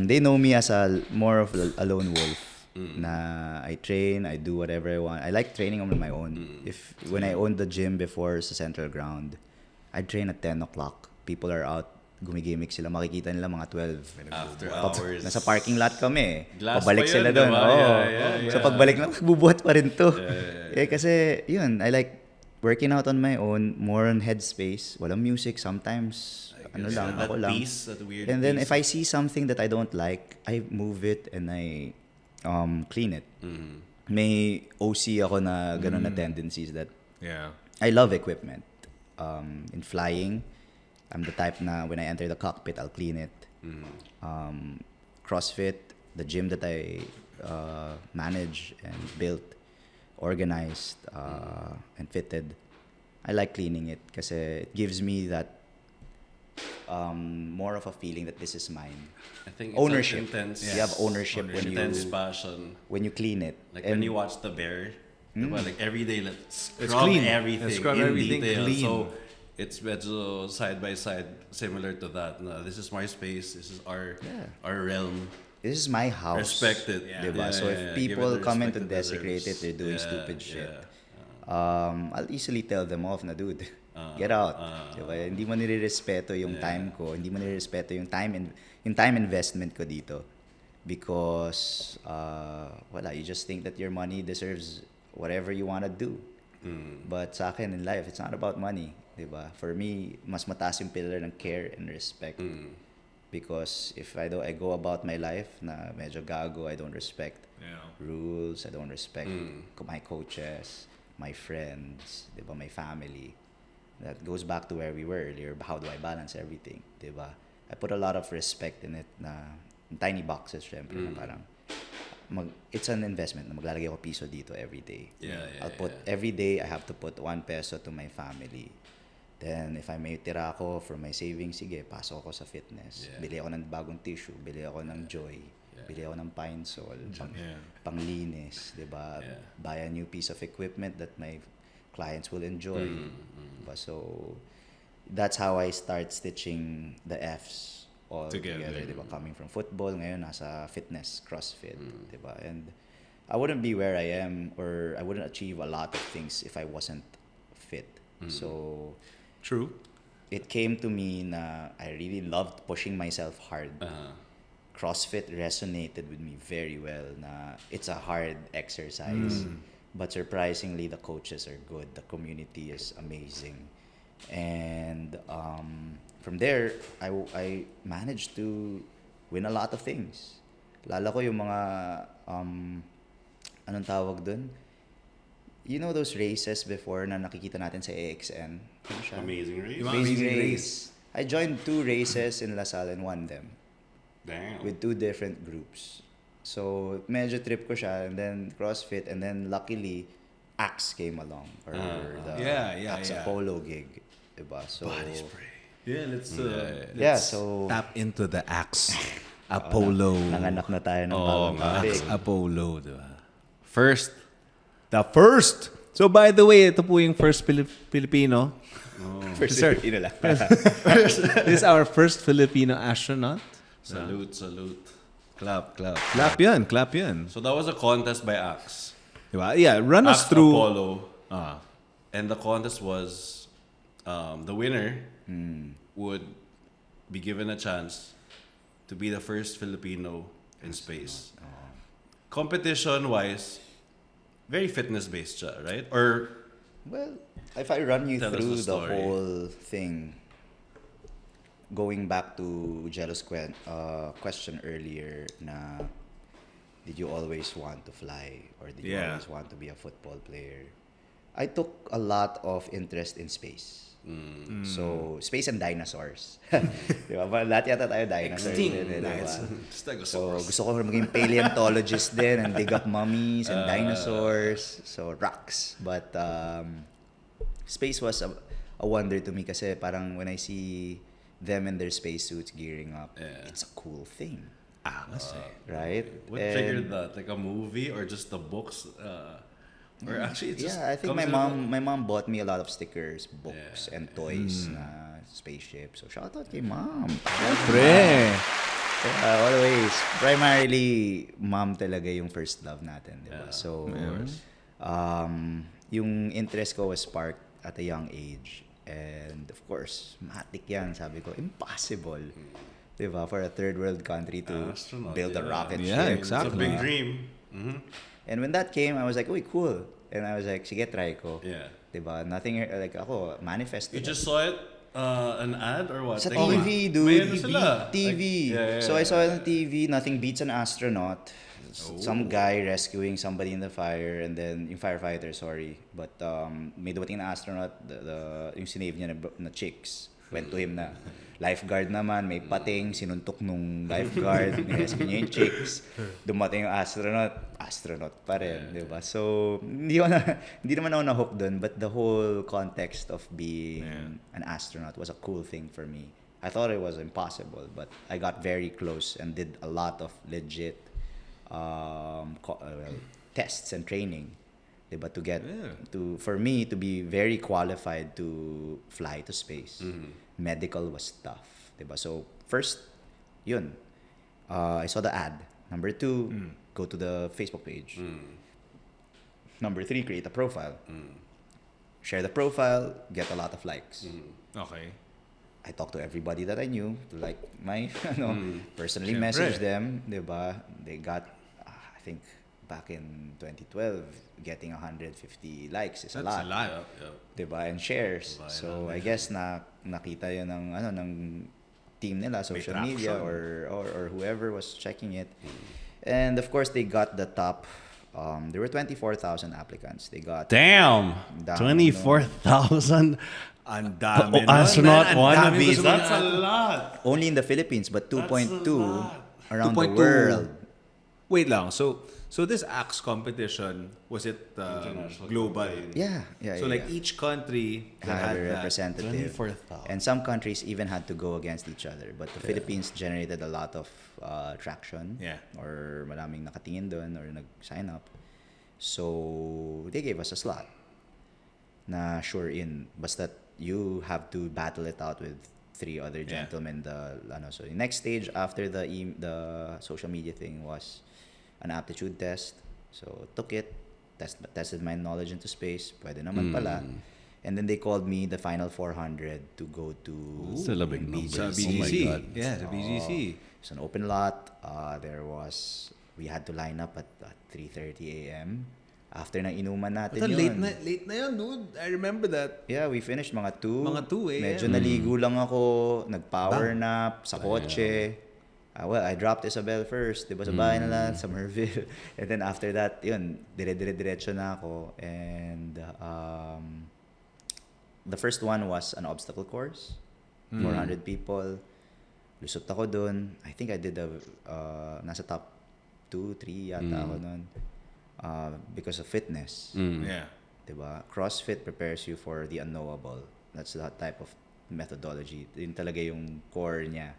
they know me as more of a lone wolf. Na I train, I do whatever I want. I like training on my own. When I owned the gym before sa Central Ground, I'd train at 10 o'clock. People are out, gumigimik sila. Makikita nila mga 12. After hours. Nasa parking lot kami. Glass Pabalik pa yun, sila doon. diba? Oo. Yeah. So pagbalik na, magbubuhat pa rin to. Kasi, yun, I like working out on my own, more on headspace. Walang music sometimes. Ano lang, that ako lang. peace, that weird And then peace. if I see something that I don't like, I move it and I clean it. May OC ako na ganun na tendencies that Yeah. I love equipment. In flying, I'm the type na when I enter the cockpit, I'll clean it. CrossFit, the gym that I manage and built, organized and fitted, I like cleaning it kasi it gives me that more of a feeling that this is mine. I think it's Ownership. Intense, You have ownership intense passion. when you clean it. Like And when you watch The Bear, diba? Like every day, let's It's scrub clean. everything Let's scrub in everything detail. clean. So it's medyo side by side, similar to that. No, this is my space. This is our realm. this is my house. Respect it. Diba? So if Give it people the come in respect to desecrate it, deserves. they're doing stupid shit. Yeah. I'll easily tell them off na, dude, get out. Diba? Hindi mo nire-respeto yung time ko. Hindi mo nire-respeto yung time investment ko dito. Because, you just think that your money deserves whatever you want to do. But sa akin in life, it's not about money. Diba? For me, mas mataas yung pillar ng care and respect. Because if I go about my life na medyo gago, I don't respect rules, I don't respect my coaches, my friends, diba, my family. That goes back to where we were earlier. How do I balance everything, diba? I put a lot of respect in it na tiny boxes, syempre, na parang it's an investment na maglalagay ako piso dito every day. I'll put every day I have to put 1 peso to my family. Then if I may tira ako from my savings, sige, pasok ako sa fitness. Bili ako ng bagong tissue, bili ako ng Joy, bili ako ng Pine Sol, panglinis, diba? Buy a new piece of equipment that my clients will enjoy. Diba? So that's how I start stitching the Fs all together, diba? Coming from football, ngayon nasa fitness, CrossFit, diba? And I wouldn't be where I am, or I wouldn't achieve a lot of things if I wasn't fit. So True. it came to me na I really loved pushing myself hard. CrossFit resonated with me very well na it's a hard exercise, but surprisingly the coaches are good, the community is amazing, and from there I managed to win a lot of things. Lala ko yung mga anong tawag dun? You know those races before na nakikita natin sa AXN? Ano siya? Amazing Race. Amazing Race. I joined 2 races in LaSalle and won them. Damn. With 2 different groups. So, medyo trip ko siya, and then CrossFit, and then luckily, Axe came along. Or the Axe Apollo gig. Diba? So, Body spray. Yeah, let's so, tap into the Axe Apollo. nanganak na tayo ng bagong topic. Axe Apollo, diba? The first. So by the way, ito po yung first Filipino. First Filipino lang. This is our first Filipino astronaut. Salute. Clap yan. So that was a contest by Axe. Diba? Yeah, run us Axe through. Apollo. And the contest was the winner would be given a chance to be the first Filipino in space. Competition-wise, very fitness-based siya, right? Or Well, if I run you Tell us through the the story. whole thing, going back to Jello's question earlier, na did you always want to fly or did you always want to be a football player? I took a lot of interest in space. So, space and dinosaurs. Di ba? Lahat yata tayo dinosaurs din. Di ba? So, gusto ko maging paleontologist din and dig up mummies and dinosaurs. So, rocks. But, space was a wonder to me kasi parang when I see them in their spacesuits gearing up, it's a cool thing. Right? What triggered that? Like a movie or just the books? Or actually, it's just I think comes my mom bought me a lot of stickers, books, and toys na spaceship. So shout out kay mom. Pre. Always. Primarily, mom talaga yung first love natin, di ba? So, yung interest ko was sparked at a young age. And of course, matik yan. Sabi ko, impossible. Di ba? For a third world country to Astronaut, build a rocket Yeah, ship. exactly. It's a big dream. And when that came, I was like, uy, cool. And I was like, sige, try ko. Yeah. Diba? Nothing, like ako, manifest. You just saw it, an ad or what? Sa Like, TV, may dude. ano sila? TV. Like, So I saw it on TV, nothing beats an astronaut. Some guy rescuing somebody in the fire and then, yung firefighter, sorry. But may dumating na astronaut, yung sinave niya na chicks. Went to him na. Lifeguard naman, may pating, sinuntok nung lifeguard, nirescue niya yung chicks. Dumating yung astronaut pa rin, di ba? So, hindi naman ako na-hook dun, but the whole context of being an astronaut was a cool thing for me. I thought it was impossible, but I got very close and did a lot of legit tests and training. Diba? To get for me to be very qualified to fly to space. Medical was tough, diba? So first, yun. I saw the ad. Number 2, go to the Facebook page. Number 3, create a profile. Share the profile, get a lot of likes. Okay. I talked to everybody that I knew to like my personally Siyempre. message them, diba? They got I think back in 2012 getting 150 likes is a lot. That's a lot. Diba? And shares. So I guess nakita yun ng team nila, social media or whoever was checking it. And of course they got the top there were 24,000 applicants. They got Damn! Dami, 24,000 Ang dami nun, astronaut man. Ang wannabe. dami. That's a lot. only in the Philippines but 2.2 around 2.2. the world. Wait lang. So this ACTS competition, was it global? Yeah. So like each country that Have had a that. representative. 24,000. And some countries even had to go against each other. But the Philippines generated a lot of traction. Yeah. Or maraming nakatingin doon or nag-sign up. So they gave us a slot. Na sure in. Basta you have to battle it out with 3 other gentlemen. So the next stage after the social media thing was an aptitude test. So took it, tested my knowledge into space. Pwede naman pala. And then they called me the final 400 to go to Still a big number. Sa BGC. BGC. Oh my God. Yeah, the BGC. It's an open lot. We had to line up at 3:30 a.m. After ng inuman natin But yun. late na yun, dude. I remember that. Yeah, we finished mga 2. Mga 2 a.m. Medyo naligo lang ako, nag-power nap sa kotse. Well, I dropped Isabel first, 'di ba? Sa bahay na lang, sa Merville. And then after that, yun, dire-diretso na ako. And the first one was an obstacle course. 400 people. Lusot ako dun. I think I did nasa top 2, 3 yata ako nun. Because of fitness. Yeah. Diba? CrossFit prepares you for the unknowable. That's the type of methodology. Yun talaga yung core niya.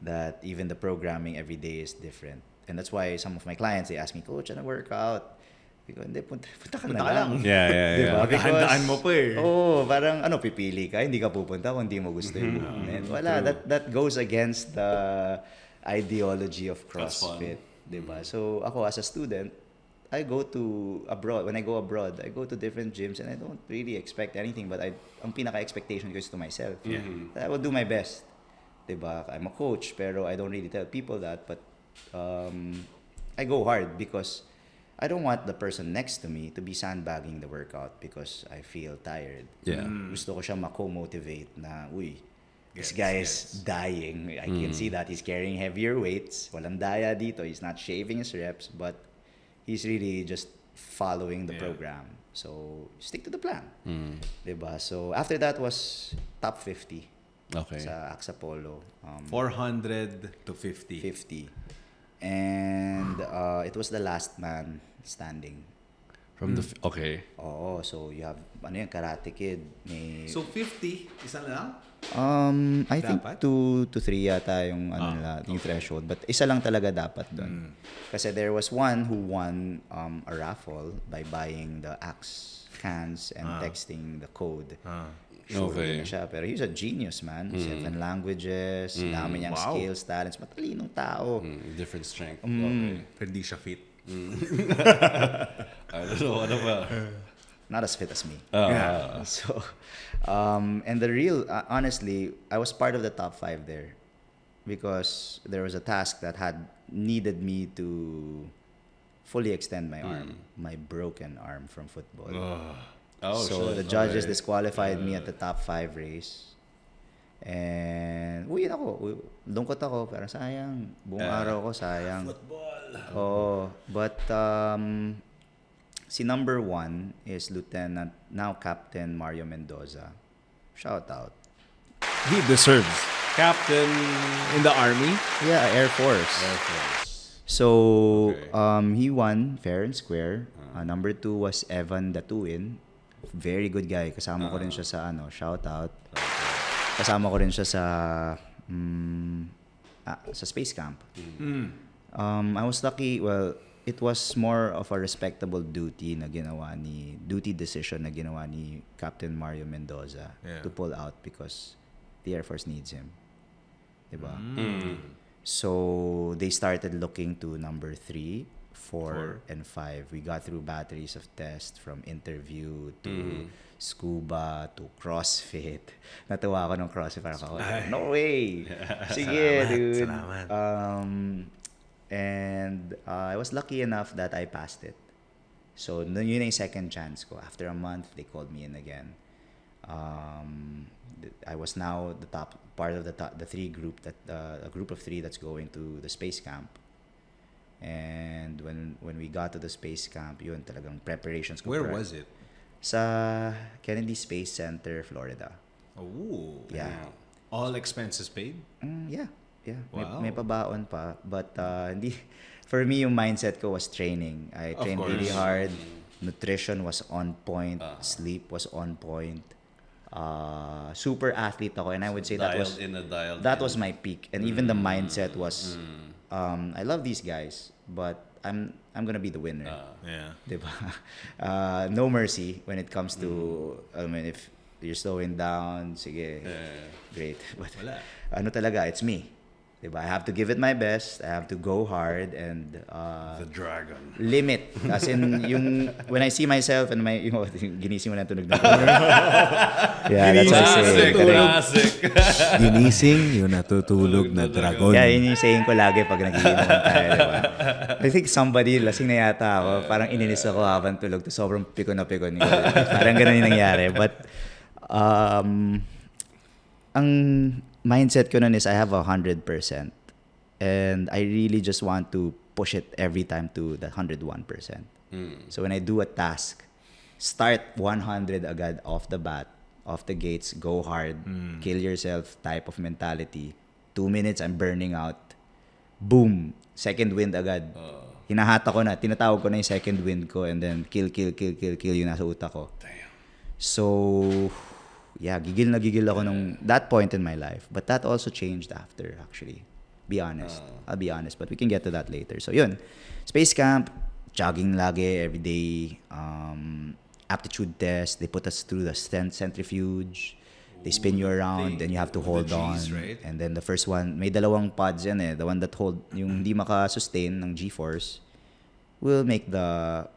That even the programming every day is different. And that's why some of my clients, they ask me, Coach, ano workout? Because, hindi, punta ka na lang. Yeah. Diba? Handaan mo pa eh. Oo, parang pipili ka, hindi ka pupunta kung hindi mo gusto yung movement. Wala, that goes against the ideology of CrossFit. Diba? So ako as a student, I go to abroad. When I go abroad, I go to different gyms and I don't really expect anything, but ang pinaka-expectation ko is to myself. I will do my best. Diba? I'm a coach, pero I don't really tell people that, but I go hard because I don't want the person next to me to be sandbagging the workout because I feel tired. Yeah. Gusto ko siya ma-motivate na, this guy is dying. I can see that he's carrying heavier weights. Walang daya dito. He's not shaving his reps, but he's really just following the program. So, stick to the plan. Diba? So, after that was top 50 Okay. sa AXA Polo. 400 to 50. 50. And it was the last man standing. From the okay. Oo, so you have, Karate Kid. May, So 50, isa na lang? I think Dapat? 2 to 3 yata yung, nila, yung threshold. But isa lang talaga dapat doon. Kasi there was one who won a raffle by buying the axe cans and texting the code. Sure Okay. na siya. Pero he's a genius, man. 7 languages, dami niyang skills, talents, matalinong tao. Different strength. Okay. Pero di siya fit. I don't know, ano ba? Not as fit as me. Yeah. So, and the real, honestly, I was part of the top 5 there because there was a task that had needed me to fully extend my arm, my broken arm from football. Oh, So shit. the judges Okay. disqualified me at the top 5 race. And lungkot ako, pero sayang. Buong araw ko, sayang. Football. Oh, but si number 1 is Lieutenant, now Captain Mario Mendoza. Shout out. He deserves. Captain In the army? Yeah, Air Force. Air Force. So, Okay. he won fair and square. Number 2 was Evan Datuin. Very good guy. Kasama ko rin siya sa shout out. Kasama ko rin siya sa space camp. I was lucky, well, it was more of a respectable duty decision na ginawa ni Captain Mario Mendoza to pull out because the Air Force needs him. Diba? So, they started looking to number 3, 4, and 5. We got through batteries of tests from interview to scuba to CrossFit. Natuwa ako ng CrossFit. Parang ako, no way! Sige, dude. Salamat. And I was lucky enough that I passed it. So, yun yung second chance ko. After a month, they called me in again. I was now the top part of the 3 group a group of 3 that's going to the space camp. And when we got to the space camp, yun talagang preparations ko. Where was it? Sa Kennedy Space Center, Florida. Oh. Yeah. All expenses paid? Yeah. Wow. May pabaon pa. But hindi, for me, yung mindset ko was training. I trained really hard. Nutrition was on point. Sleep was on point. Super athlete ako, and I would say that was my peak. And even the mindset was, I love these guys, but I'm gonna be the winner. Yeah. Diba? No mercy when it comes to, if you're slowing down, sige, great. But talaga, it's me. Diba? I have to give it my best. I have to go hard and The dragon. limit. As in, when I see myself and yung ginising mo na tunog na. Yeah, that's what I say. Classic. Ginising yung natutulog na dragon. Yeah, yun yung saying ko lagi pag nagiinom tayo, diba? I think somebody, lasing na yata ako, parang ininis ako habang tulog, to sobrang pikon na pikon. Parang ganun yung nangyari. But, ang mindset ko nun is I have 100%. And I really just want to push it every time to the 101%. So when I do a task, start 100 agad off the bat, off the gates, go hard, kill yourself type of mentality. 2 minutes, I'm burning out. Boom! Second wind agad. Hinahata ko na, tinatawag ko na yung second wind ko, and then kill yung nasa utak ko. Damn. So, yeah, gigil na gigil ako nung that point in my life. But that also changed after, actually. I'll be honest, but we can get to that later. So, yun. Space camp, jogging lagi every day, aptitude test, they put us through the centrifuge. They spin you around, then you have to hold the Gs, on. right? And then the first one, may dalawang pods yan eh. The one that hold, yung hindi maka-sustain ng G-force, will make the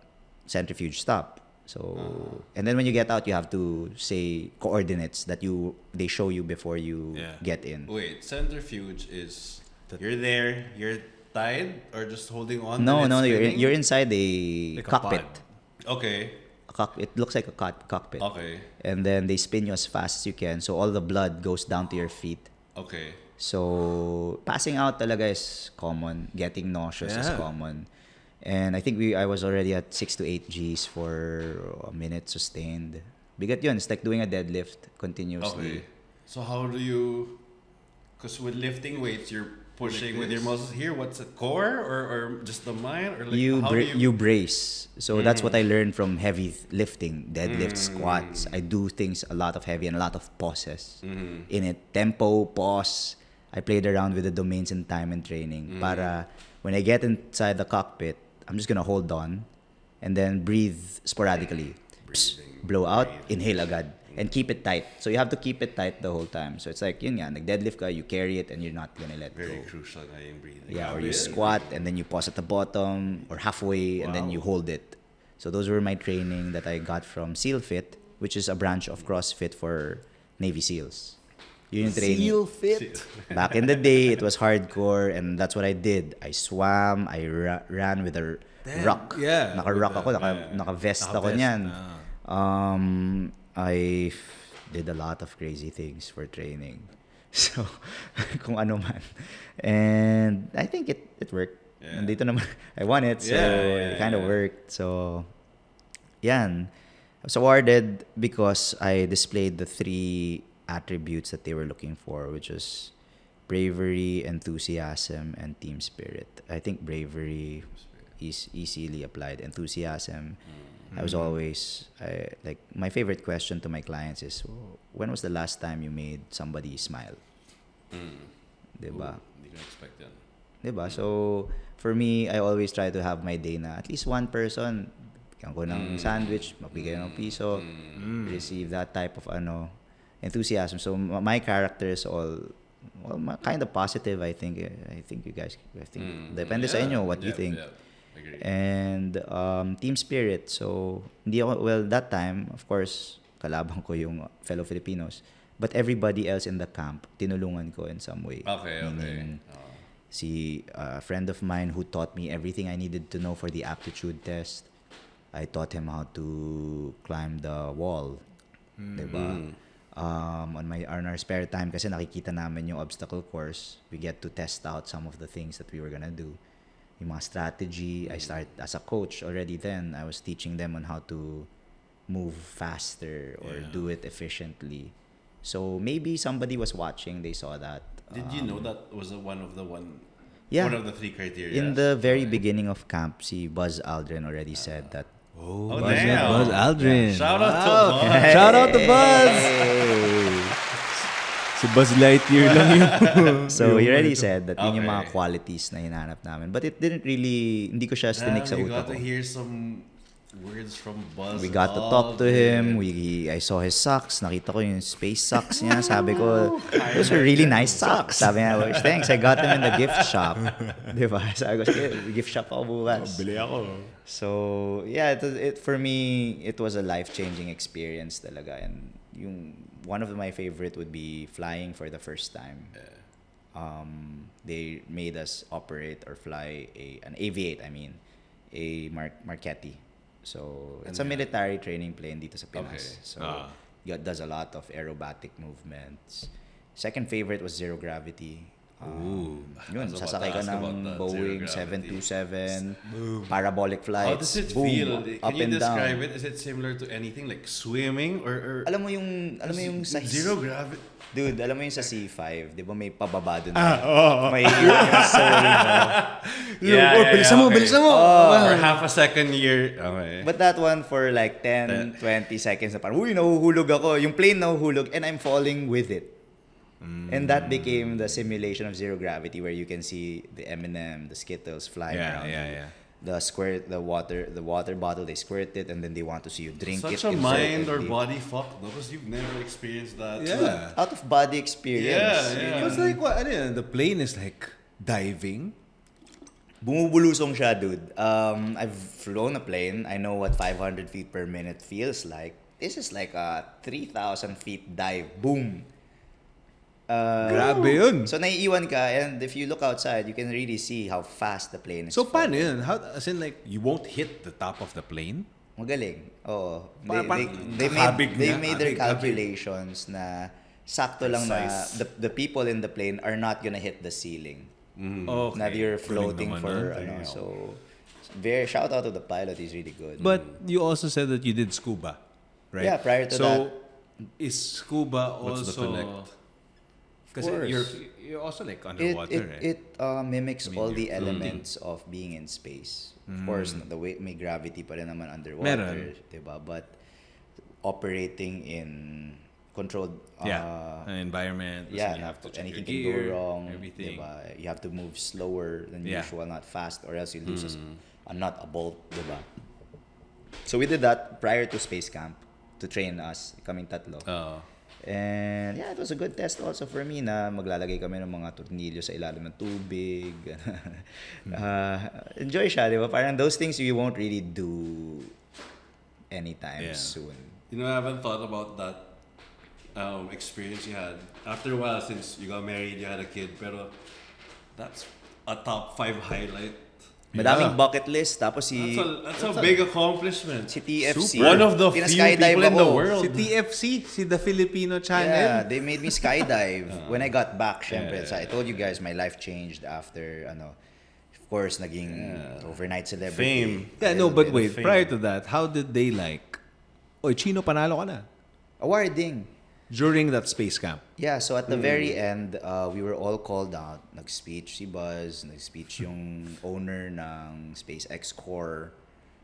centrifuge stop. So, and then when you get out, you have to say coordinates that they show you before you get in. Wait, centrifuge is you're there, you're tied or just holding on? No, and it's spinning? you're inside a Like a cockpit. pod. Okay. It looks like a cockpit. Okay. And then they spin you as fast as you can, so all the blood goes down to your feet. Okay. So, passing out talaga is common. Getting nauseous is Yeah. common. And I think I was already at 6 to 8 Gs for a minute sustained. Bigat yun. It's like doing a deadlift continuously. Okay. So how do you? Because with lifting weights, you're pushing with your muscles here. What's it, core or just the mind, or like how do You brace. So that's what I learned from heavy lifting, deadlift, squats. I do things a lot of heavy and a lot of pauses in it. Tempo, pause. I played around with the domains in time and training. Para when I get inside the cockpit, I'm just gonna hold on and then breathe sporadically. Blow out, inhale agad. And keep it tight. So you have to keep it tight the whole time. So it's like, yun nga, nag-deadlift ka, you carry it and you're not gonna let very go. crucial na yung breathing. Yeah, or you squat and then you pause at the bottom or halfway and then you hold it. So those were my training that I got from SEAL Fit, which is a branch of CrossFit for Navy SEALs. Yun yung training. SEAL Fit. Back in the day, it was hardcore and that's what I did. I swam, I ran with a rock. Yeah. Naka-rock ako, naka-vest ako niyan. I did a lot of crazy things for training. So, kung ano man. And I think it worked. Yeah. Nandito naman, I won it, so it kind of worked. So, yan. I was awarded because I displayed the 3 attributes that they were looking for, which was bravery, enthusiasm, and team spirit. I think bravery is easily applied. Enthusiasm, I was always like my favorite question to my clients is, when was the last time you made somebody smile? Diba? Hindi ko expect yan. Diba? So for me, I always try to have my day na at least one person bigyan ko ng sandwich, magbigay ng piso, receive that type of enthusiasm. So my character is all kind of positive. I think you guys depende sa inyo what you think. Agree. And team spirit. So hindi ako, that time, of course, kalabang ko yung fellow Filipinos, but everybody else in the camp tinulungan ko in some way. Okay. See, a friend of mine who taught me everything I needed to know for the aptitude test. I taught him how to climb the wall. Diba? On our spare time, kasi nakikita namin yung obstacle course, we get to test out some of the things that we were gonna do. Yung mga strategy, I started as a coach already then. I was teaching them on how to move faster or do it efficiently. So maybe somebody was watching, they saw that. Did you know that was one of the 3 criteria? In the very beginning of camp, si Buzz Aldrin already said that. Oh, Buzz damn. Aldrin. Shout out to Buzz. Shout out to Buzz! Si Buzz Lightyear lang yun. So he already said that yun yung mga qualities na hinanap namin. But it didn't really, hindi ko siya stinik sa We utak got to ko. hear some words from Buzz. We got to talk to him. I saw his socks. Nakita ko yung space socks niya. Sabi ko, those are really nice socks. Sabi niya, thanks, I got them in the gift shop. Diba? Sabi ko, sige, gift shop ako bukas. Bili ako. So, yeah, for me, it was a life-changing experience talaga. And one of my favorite would be flying for the first time. They made us operate or fly an Aviate, a Marchetti. So, it's a military training plane dito sa Pinas. Okay. So, it does a lot of aerobatic movements. Second favorite was zero gravity. Yun, sasakay ka ng Boeing 727, parabolic flights. How does it boom, feel? up Can you and describe down. it? Is it similar to anything like swimming or Alam mo yung sa zero gravity? Dude, alam mo yung sa C5, 'di ba may pababa doon? May yung soul mo. Bilisan mo. Or half a second year. Okay. But that one for like 10, 20 seconds na parang, nahuhulog ako. Yung plane nahuhulog and I'm falling with it. And that became the simulation of zero gravity where you can see the M&M, the Skittles flying around. The water bottle, they squirt it and then they want to see you drink it. Such a mind or insertively. body fuck, no? Because you've never experienced that. Yeah. Out of body experience. Yeah. It was like, the plane is like diving. Bumubulusong siya, dude. I've flown a plane. I know what 500 feet per minute feels like. This is like a 3,000 feet dive. Boom. Grabe yun. So naiiwan ka and if you look outside, you can really see how fast the plane is. So paano falling. yun? How, as in like, you won't hit the top of the plane? Magaling. Oo. Habig They niya. made their Habig. calculations na sakto lang na the people in the plane are not gonna hit the ceiling. Okay. Not you're Galing floating naman for nun. so Very shout out to the pilot. He's really good. But you also said that you did scuba, right? Yeah, prior to so that. is scuba What's the also? connect? Because course. you're also like underwater, right? It mimics I mean, all you're the elements of being in space. Of course, the way may gravity pa rin naman underwater, Meron. diba? But operating in controlled An environment. So yeah, you have to check anything your can gear, go wrong. everything. Diba? You have to move slower than Yeah. usual, not fast, or else you lose a nut, a bolt, diba? So we did that prior to space camp to train us, kaming tatlo. Oh. And yeah, it was a good test also for me na maglalagay kami ng mga tornilyo sa ilalim ng tubig. Enjoy siya, di ba? Parang those things you won't really do anytime Yeah. soon. You know, I haven't thought about that experience you had. After a while, since you got married, you had a kid, pero that's a top 5 highlight. Madaming bucket list. Tapos si That's a big accomplishment. si TFC. One of the few Pina-skydive people in the ako. world. Si TFC, si the Filipino channel. Yeah, they made me skydive. When I got back, syempre. So I told you guys my life changed after, of course, naging overnight celebrity. Fame. Yeah, no, but wait. fame. Prior to that, how did they like? Oy, Chino, panalo ka na. Awarding. During that space camp. Yeah, so at the very end, we were all called out. Nag-speech si Buzz, nag-speech yung owner ng SpaceX Core.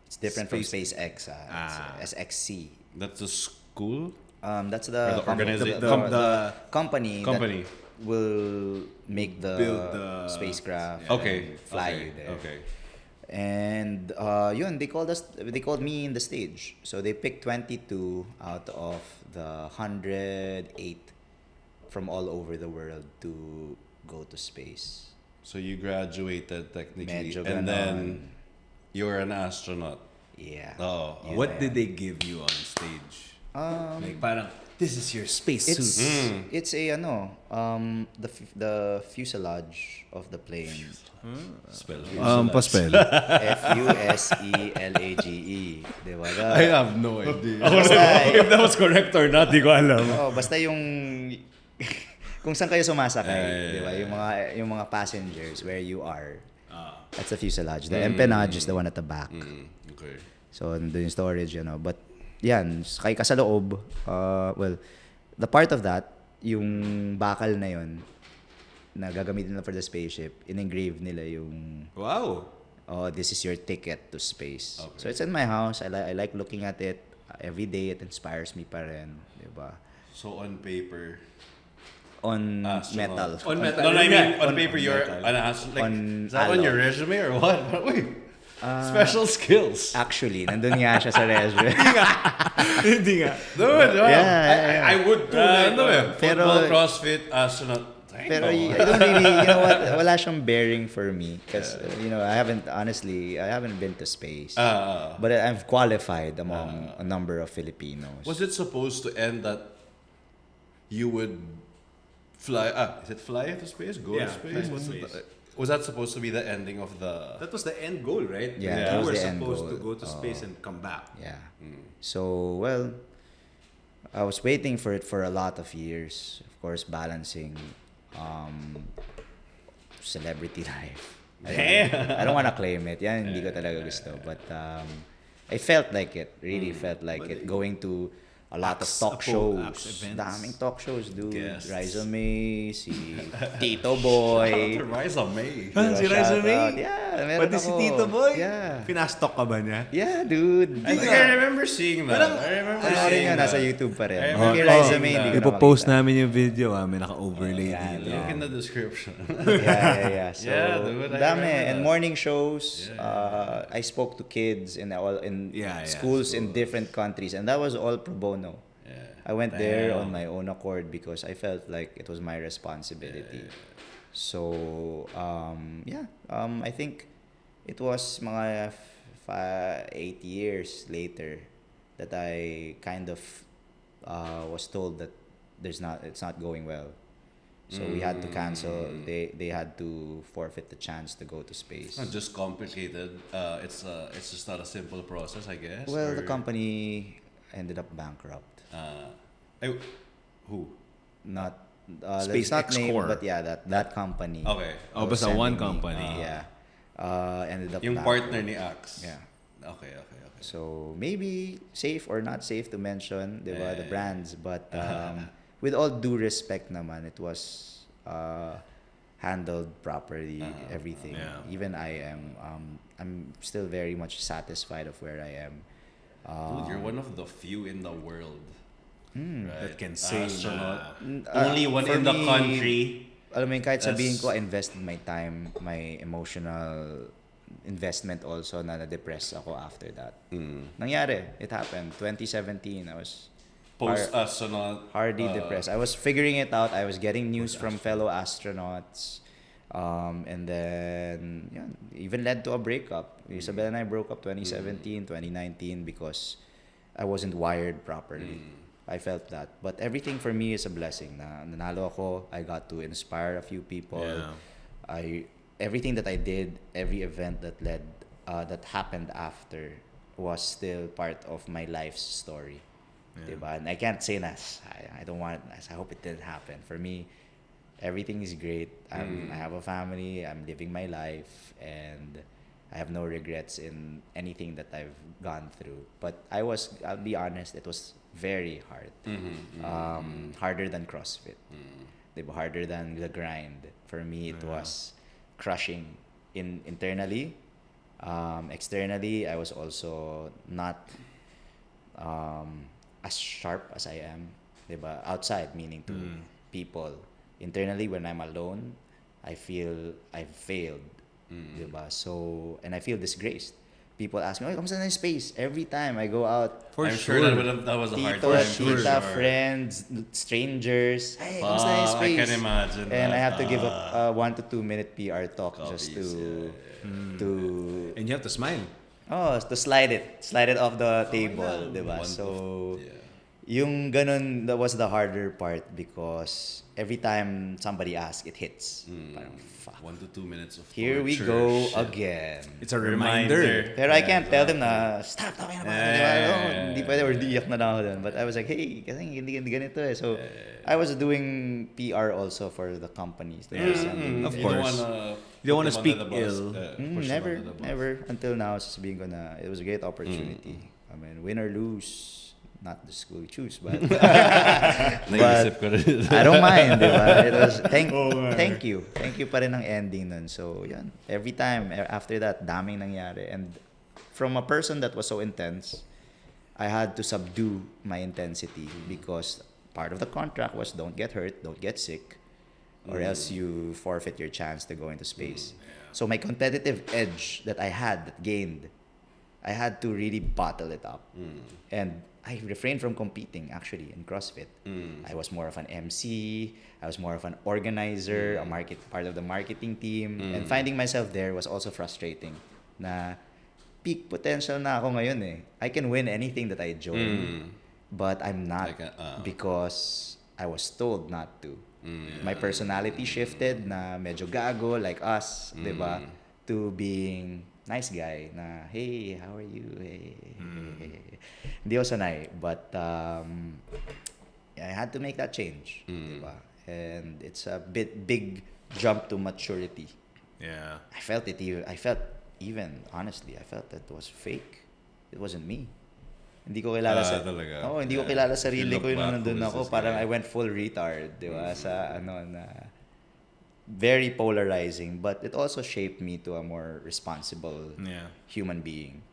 It's different from SpaceX. It's SXC. That's the school? That's Or the the organization? the company Company. that will make the Build the spacecraft. Okay. and fly okay. you there. Okay. And yun, they called me in the stage. So they picked 22 out of the 108 from all over the world to go to space. So you graduated technically. Medyo And ganon. then you're an astronaut. Yeah. Oh. Yun What na did yan. they give you on stage? Like parang, this is your space It's suit. it's a the fuselage of the plane. Spell. Paspel. Fuselage. Diba? I have no idea. Basta, that was correct or not, di ko alam. basta yung kung saan kayo sumasakay, Yeah. di ba? Yung mga passengers where you are. That's the fuselage. The empennage is the one at the back. Okay. So nandun yung storage, But yan, kay ka sa loob, well, the part of that, yung bakal na yun, na gagamitin nila for the spaceship, in-engrave nila yung, Wow. this is your ticket to space. Okay. So it's in my house. I like looking at it every day. It inspires me pa rin, di ba? So on paper, On metal. On metal. No, I mean on paper you're an astronaut. On Is that on your alloy. resume or what? Wait. Special skills. Actually, nandun nga siya sa resume. Hindi nga. Dude, wow. Yeah. I would too. Football, Pero- CrossFit, astronaut. Pero I don't really, what? Wala siyang bearing for me. Because, I haven't been to space. But I've qualified among a number of Filipinos. Was it supposed to end that you would fly? Is it fly to space? Go Yeah, to space? fly to Was space. was that supposed to be the ending of the? That was the end goal, right? Yeah, Like, that you was were the end supposed to goal. go to space and come back. Yeah. So, well, I was waiting for it for a lot of years. Of course, balancing celebrity life. I don't want to claim it. Yan, hindi ko talaga gusto. But I felt like it. Really felt like it. Going to a lot of talk shows. events. Daming talk shows, dude. Guests. Riza May, si Tito Boy. Rise of May. Ah, si Diba, Riza shout May? out. Yeah, meron Pati si ako. Tito Boy? Yeah. Pinastok ka ba niya? Yeah, dude. I think I remember seeing that. I remember Panoorin seeing nyo, that. nasa YouTube pa rin. I Kay remember Riza seeing May, that. hindi ko na Ipopost makita. namin yung video, may naka-overlay dito. Link in the description. Yeah. So, Yeah, dude, I dami. remember And that. morning shows, I spoke to kids in schools in different countries, and that was all pro bono. I went there on my own accord because I felt like it was my responsibility. So, I think it was mga 8 years later that I kind of was told that it's not going well. So we had to cancel. They had to forfeit the chance to go to space. Not just complicated. It's just not a simple process, I guess. Well, the or- company ended up bankrupt. Who? Not SpaceX let's not name, Core. but yeah, that company. Okay. Oh, was basta one sending me, company. yeah. Ended up Yung back. partner ni Axe. Yeah. Okay. So maybe safe or not safe to mention, diba, the Yeah. brands, but with all due respect naman, it was handled properly, everything. Yeah. Even I'm still very much satisfied of where I am. Dude, you're one of the few in the world. Right? That can say Astronaut. Uh, Only one for in the me, country. Alam mo yun, kahit sabihin That's- ko, I invested my time, my emotional investment also na na-depress ako after that. Nangyari. It happened. 2017, I was Post-astronaut. hardly depressed. I was figuring it out. I was getting news from fellow astronauts. And then, yun, even led to a breakup. Isabel and I broke up 2017, 2019 because I wasn't wired properly. I felt that. But everything for me is a blessing. Na nanalo ako, I got to inspire a few people. Yeah. Everything that I did, every event that happened after was still part of my life's story. Diba? And I can't say that. I don't want. I hope it didn't happen. For me, everything is great. I have a family. I'm living my life, and I have no regrets in anything that I've gone through. But I'll be honest, it was very hard. Harder than CrossFit. Diba? Harder than the grind. For me, it was crushing internally. Externally, I was also not as sharp as I am. Diba? Outside, meaning to people. Internally, when I'm alone, I feel I've failed. Diba? So, and I feel disgraced. People ask me, "Oh, kamusta na yung space?" Every time I go out, I'm sure that was a hard tito, time. tita, friends, strangers, "Hey, kamusta na yung I space?" can imagine And that. I have to give a 1 to 2 minute PR talk just Copies, to And you have to smile. to slide it off the table, diba? So yung ganun, that was the harder part because every time somebody asks, it hits. Parang, fuck. 1 to 2 minutes of Here we torture, go shit. again. It's a reminder. Pero I can't tell them na, stop talking about it. Diba? Yeah. Oh, hindi pwede, or diyak na lang ako dun. But I was like, hey, kasi hindi ganito eh. So, I was doing PR also for the companies. That were sending me. Of You course. You don't wanna speak ill. Never. Until now, sasabihin ko na, it was a great opportunity. I mean, win or lose, not the school we choose, but Naisip ko rin. I don't mind, diba? It was, thank you. Thank you pa rin ang ending nun. So, yan. Every time, after that, daming nangyari. And from a person that was so intense, I had to subdue my intensity because part of the contract was don't get hurt, don't get sick, or else you forfeit your chance to go into space. So my competitive edge that I gained, I had to really bottle it up. And I refrained from competing actually in CrossFit. I was more of an MC, I was more of an organizer, part of the marketing team. And finding myself there was also frustrating. Na peak potential na ako ngayon eh. I can win anything that I join. But I'm not because I was told not to. My personality shifted na medyo gago like us, 'di ba? To being nice guy na, hey, how are you? Hey. Hindi ako sanay, but I had to make that change, diba? And it's a big jump to maturity. Yeah. I felt even honestly, I felt that it was fake. It wasn't me. Hindi ko kilala talaga. hindi ko kilala sarili You ko look yung back, nandun who is ako. this Parang guy? I went full retard, di ba? Sa na very polarizing, but it also shaped me to a more responsible human being.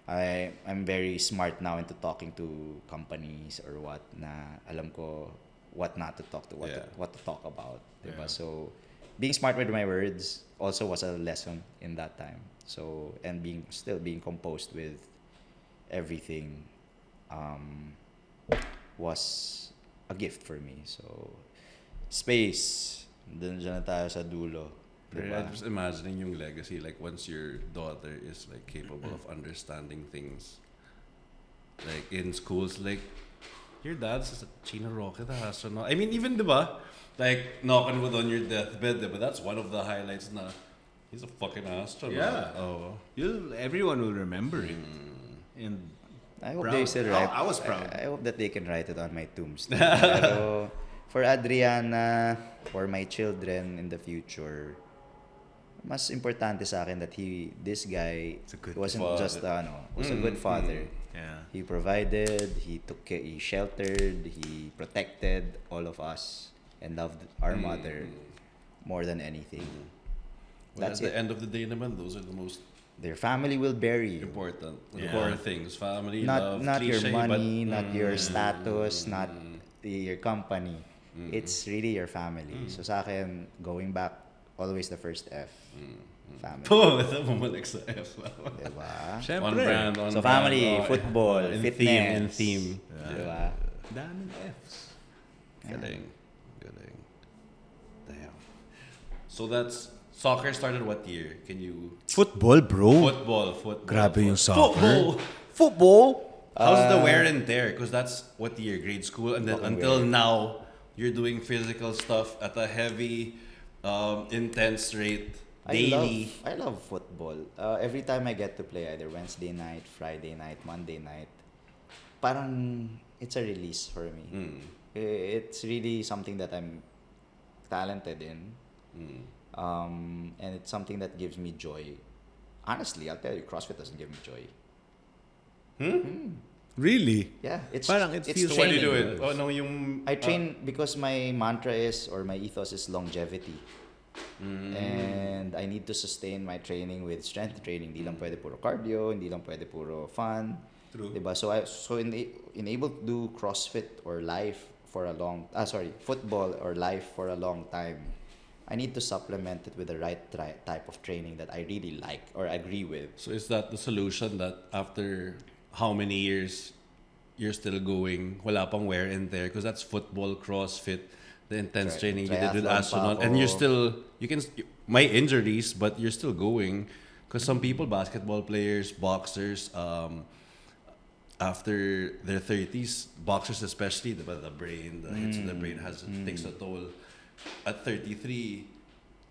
I'm very smart now into talking to companies or what na alam ko what not to talk to, what to talk about, diba? So being smart with my words also was a lesson in that time. So and still being composed with everything was a gift for me. So space, dun na tayo sa dulo. Diba? I'm just imagining yung legacy, like once your daughter is like capable of understanding things, like in schools, like your dad's a Chino Roque, the astronaut. I mean, even diba, like knock on wood on your deathbed, diba? That's one of the highlights na he's a fucking astronaut. Yeah. Oh. Everyone will remember him. And I hope proud. they still write. I was proud. I hope that they can write it on my tombstone. Pero for Adriana, for my children in the future, mas importante sa akin that this guy wasn't father. just was a good father. Yeah. He provided, he took care, he sheltered, he protected all of us and loved our mother more than anything. Well, That's at the it. end of the day naman, those are the most Their family will bury you. important, the Yeah. core things. Family, love, Not your cliche, money, but not your status, not your company. It's really your family. So sa akin, going back, always the first F. Family. oh, ito bumalik sa F. Diba? On Siyempre. brand, on So brand. family, Oh, football, in fitness. theme. Diba? Daming Fs. Galing. Damn. So that's soccer started what year? Can you Football, bro. football. Grabe yung Football. soccer. Football? How's the wear and tear? Because that's what year? Grade school, and then Fucking until wear. now, you're doing physical stuff at a heavy, intense rate daily. I love football. Every time I get to play, either Wednesday night, Friday night, Monday night, parang it's a release for me. It's really something that I'm talented in. And it's something that gives me joy. Honestly, I'll tell you, CrossFit doesn't give me joy. Really? Yeah, it's Parang it feels So why do you do training. it? Oh no, yung I train because my mantra is, or my ethos is longevity. And I need to sustain my training with strength training. Hindi lang pwede puro cardio, hindi lang pwede puro fun. True. Diba? So in able to do CrossFit or life for a long football or life for a long time, I need to supplement it with the right type of training that I really like or agree with. So is that the solution, that after how many years you're still going, wala pang wear and tear? Because that's football, CrossFit, the intense training you did with Triathlon pa astronaut, ako. and you're still my injuries, but you're still going. Because some people, basketball players, boxers, after their 30s, boxers especially, the brain, the hits of the brain takes a toll. At 33,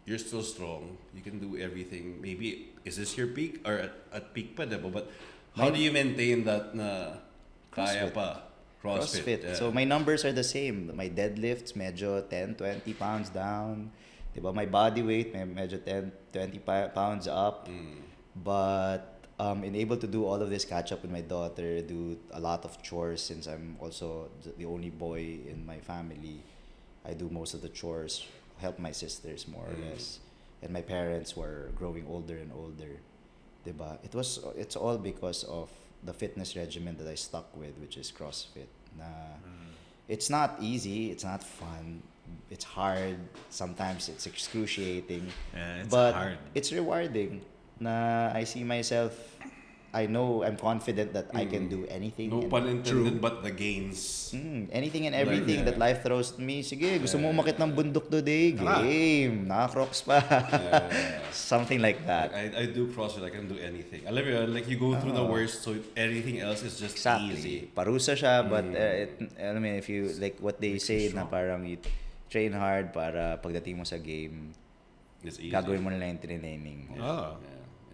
you're still strong. You can do everything. Maybe, is this your peak? Or at peak pa, diba? But how do you maintain that na kaya CrossFit. pa? CrossFit. Yeah. So my numbers are the same. My deadlifts, medyo 10, 20 pounds down. Diba? My body weight, medyo 10, 20 pounds up. But in able to do all of this, catch up with my daughter, do a lot of chores since I'm also the only boy in my family. I do most of the chores, help my sisters more or less. And my parents were growing older and older. Diba? It's all because of the fitness regimen that I stuck with, which is CrossFit. It's not easy, it's not fun, it's hard, sometimes it's excruciating. Yeah, it's but hard. it's rewarding. Na I see myself, I know, I'm confident that I can do anything. No and- pun intended, but the gains. anything and everything that life throws to me. Sige, gusto mo umakit ng bundok today? Game. Naka-crocs pa. Something like that. I do CrossFit. I can do anything. I love it. Like you go through the worst, so anything else is just Exactly. easy. Parusa siya, but I mean, if you, like what they say na parang you train hard para pagdating mo sa game, It's easy. gagawin mo na lang yung training mo. Oh.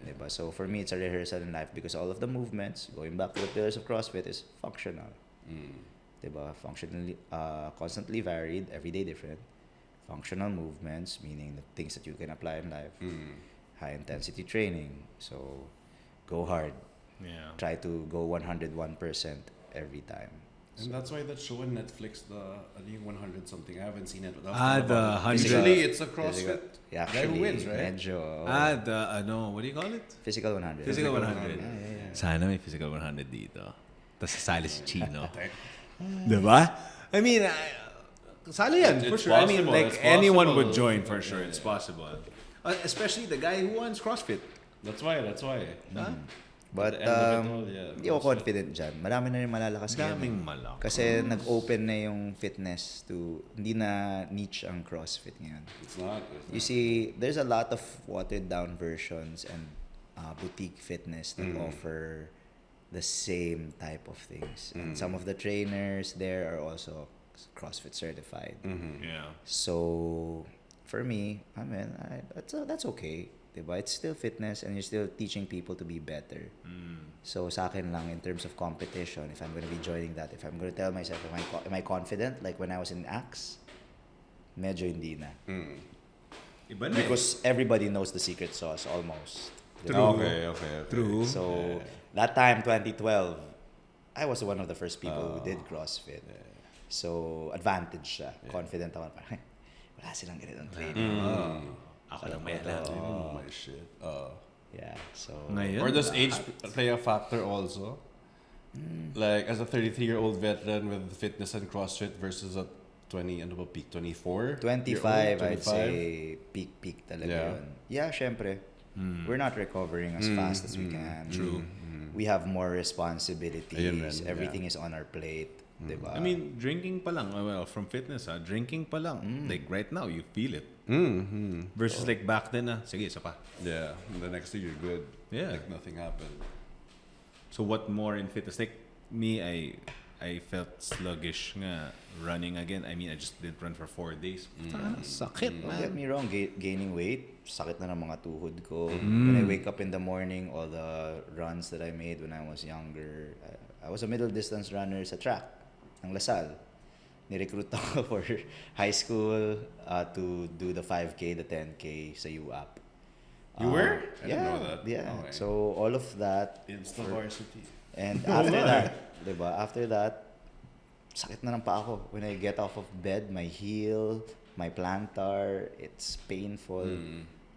Diba? So for me, it's a rehearsal in life because all of the movements, going back to the pillars of CrossFit, is functional. Diba? Functionally, constantly varied, every day different. Functional movements, meaning the things that you can apply in life. High intensity training. So go hard. Yeah. Try to go 101% every time. And that's why that show on Netflix, I think 100 something. I haven't seen it. But The 100. Usually it's a CrossFit Yeah, guy who wins, right? Medyo, What do you call it? physical 100. Physical 100. Yeah. Sana may physical 100 dito. Tapos sasali si Chino. Diba? I mean, sali yan, for It's sure. I mean, possible, like, it's anyone possible. would join for sure. It's possible. Especially the guy who wants CrossFit. That's why. But At the end of it all, yeah, hindi ako confident dyan. Marami na rin malalakas ngayon. Daming malakas. Kasi nag-open na yung fitness to, hindi na niche ang CrossFit ngayon. It's not. You see, there's a lot of watered down versions and boutique fitness that offer the same type of things. And some of the trainers there are also CrossFit certified. Yeah. So for me, I mean, that's okay. Diba? It's still fitness and you're still teaching people to be better. So sa akin lang, in terms of competition, if I'm going to be joining that, if I'm going to tell myself, am I confident? Like when I was in Axe, medyo hindi na. Iba na eh. because everybody knows the secret sauce almost. True. Okay. True. So that time, 2012, I was one of the first people who did CrossFit. So advantage siya. Confident ako. Parang, wala silang ganitong training. Ako lang may alam. Oh my shit. Yeah. So Ngayon, Or does age play a factor also? Like as a 33-year-old veteran with fitness and CrossFit versus a 20, ano ba, peak 24? 25, I'd say peak talaga Yeah. yun. Yeah, syempre. We're not recovering as fast as we can. True. We have more responsibilities. Ayun rin, Everything is on our plate. Diba? I mean, drinking pa lang, well, from fitness drinking pa lang. Like right now, you feel it. Versus like back then sige, isa pa. Yeah. And the next day you're good. Yeah. Like nothing happened. So what more in fitness? Like me, I felt sluggish nga running again. I mean, I just didn't run for 4 days. Sakit, Don't get man. me wrong, gaining weight, sakit na ng mga tuhod ko. When I wake up in the morning, all the runs that I made when I was younger, I was a middle distance runner sa track ng Lasal. Ni-recruit ako for high school to do the 5K, the 10K sa UAP. You were? I Yeah, didn't know that. yeah. Okay. So all of that, Insta varsity. and after that, diba? After that, sakit na ng paa ko. When I get off of bed, my heel, my plantar, it's painful.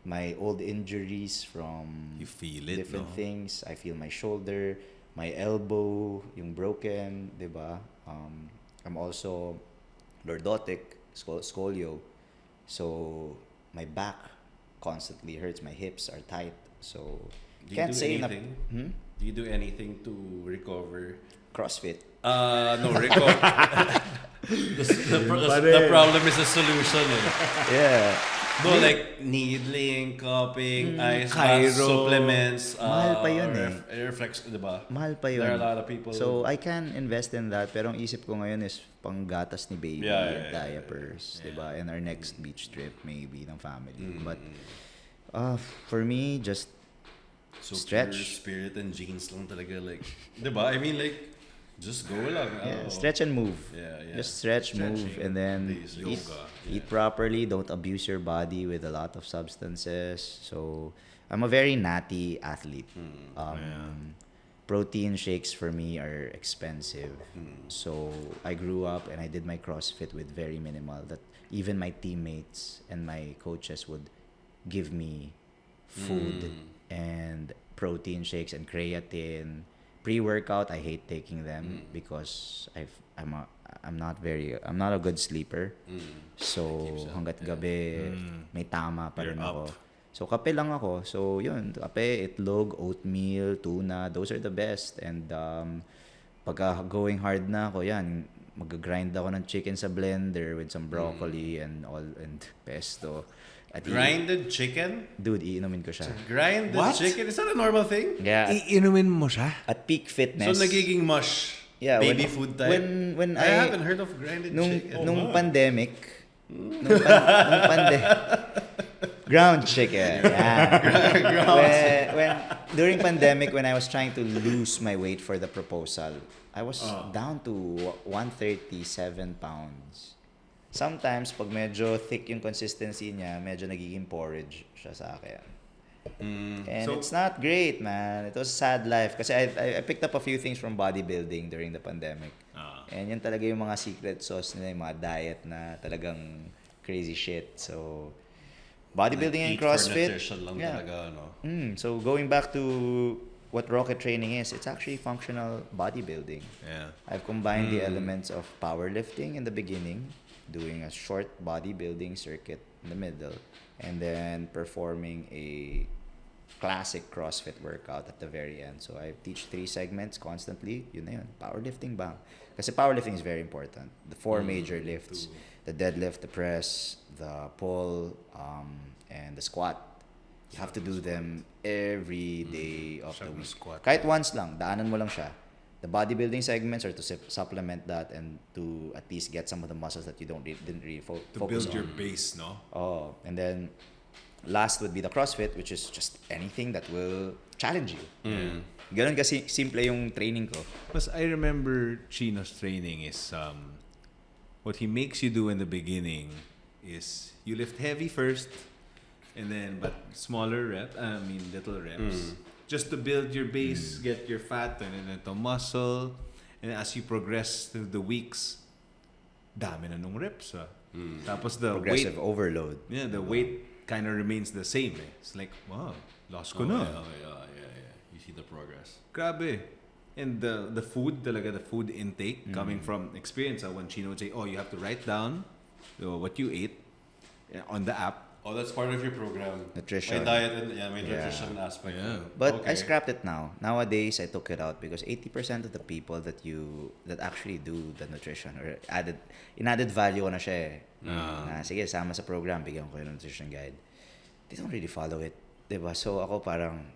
My old injuries from You feel it, different no? things. I feel my shoulder, my elbow, yung broken, diba? I'm also lordotic, scolio. So my back constantly hurts. My hips are tight. So Do you can't do say anything? Do you do anything to recover? CrossFit. No, recover. the problem is the solution. Yeah. No, like needling, cupping, ice baths, Cairo. supplements. Mahal pa yun Reflex, diba? Mahal pa yun. There are a lot of people. So, I can invest in that. Pero ang isip ko ngayon is panggatas ni baby, Yeah, diapers, diba? And our next beach trip, maybe, ng family. But, for me, just So stretch. pure spirit and jeans lang talaga. Like, diba? I mean, like, just go lang. stretch and move. Yeah. Just stretch, move, and then Days, eat, yoga. eat properly. Don't abuse your body with a lot of substances. So, I'm a very natty athlete. Protein shakes for me are expensive. So, I grew up and I did my CrossFit with very minimal. That even my teammates and my coaches would give me food and protein shakes and creatine. Pre-workout, I hate taking them because I'm not a good sleeper. So hanggat gabi may tama pa rin ako. So kape lang ako. So yun, kape, itlog, oatmeal, tuna, those are the best. And pagka going hard na ako, yan, mag-grind ako ng chicken sa blender with some broccoli and pesto. At Grinded chicken? Dude, iinumin ko siya. Grinded What? chicken? Is that a normal thing? Yeah, Iinumin mo siya? at peak So fitness. nagiging mush. Yeah, baby when- food type. when I haven't heard of grinded nung chicken. nung pandemic, ground chicken. Yeah. when during pandemic, when I was trying to lose my weight for the proposal, I was down to 137 pounds. Sometimes pag medyo thick yung consistency niya, medyo nagiging porridge siya sa akin. And So- it's not great, man. It was a sad life kasi I picked up a few things from bodybuilding during the pandemic. And yan talaga yung mga secret sauce nila, yung mga diet na talagang crazy shit. So, bodybuilding and Eat for CrossFit. nutrition lang yeah. talaga, no? So, going back to what Roque Training is, it's actually functional bodybuilding. Yeah. I've combined the elements of powerlifting in the beginning, doing a short bodybuilding circuit in the middle, and then performing a classic CrossFit workout at the very end. So I teach 3 segments constantly. Yun na yun. Powerlifting bang. Kasi powerlifting is very important. The 4 major lifts. The deadlift, the press, the pull, and the squat. You have to do them every day of the week. Kahit once lang, daanan mo lang siya. The bodybuilding segments are to supplement that and to at least get some of the muscles that you didn't really To focus build on. your base, no? Oh, and then last would be the CrossFit, which is just anything that will challenge you. Ganon kasi simple yung training ko. Plus, I remember Chino's training is what he makes you do in the beginning is you lift heavy first, and then but smaller little reps, just to build your base, get your fat and then into muscle, and as you progress through the weeks, dami na nung reps. Tapos the Progressive weight, overload. the weight kind of remains the same. It's like, wow, lost ko na. You see the progress. Grabe. And the food, talaga, the food intake coming from experience. When Chino would say, oh, you have to write down what you ate on the app. Oh, that's part of your program. Nutrition. My diet and my nutrition aspect. Yeah. But I scrapped it now. Nowadays, I took it out because 80% of the people that actually do the nutrition or added value ko na siya na sige, sama sa program, bigyan ko yung nutrition guide. They don't really follow it. Diba? So ako parang,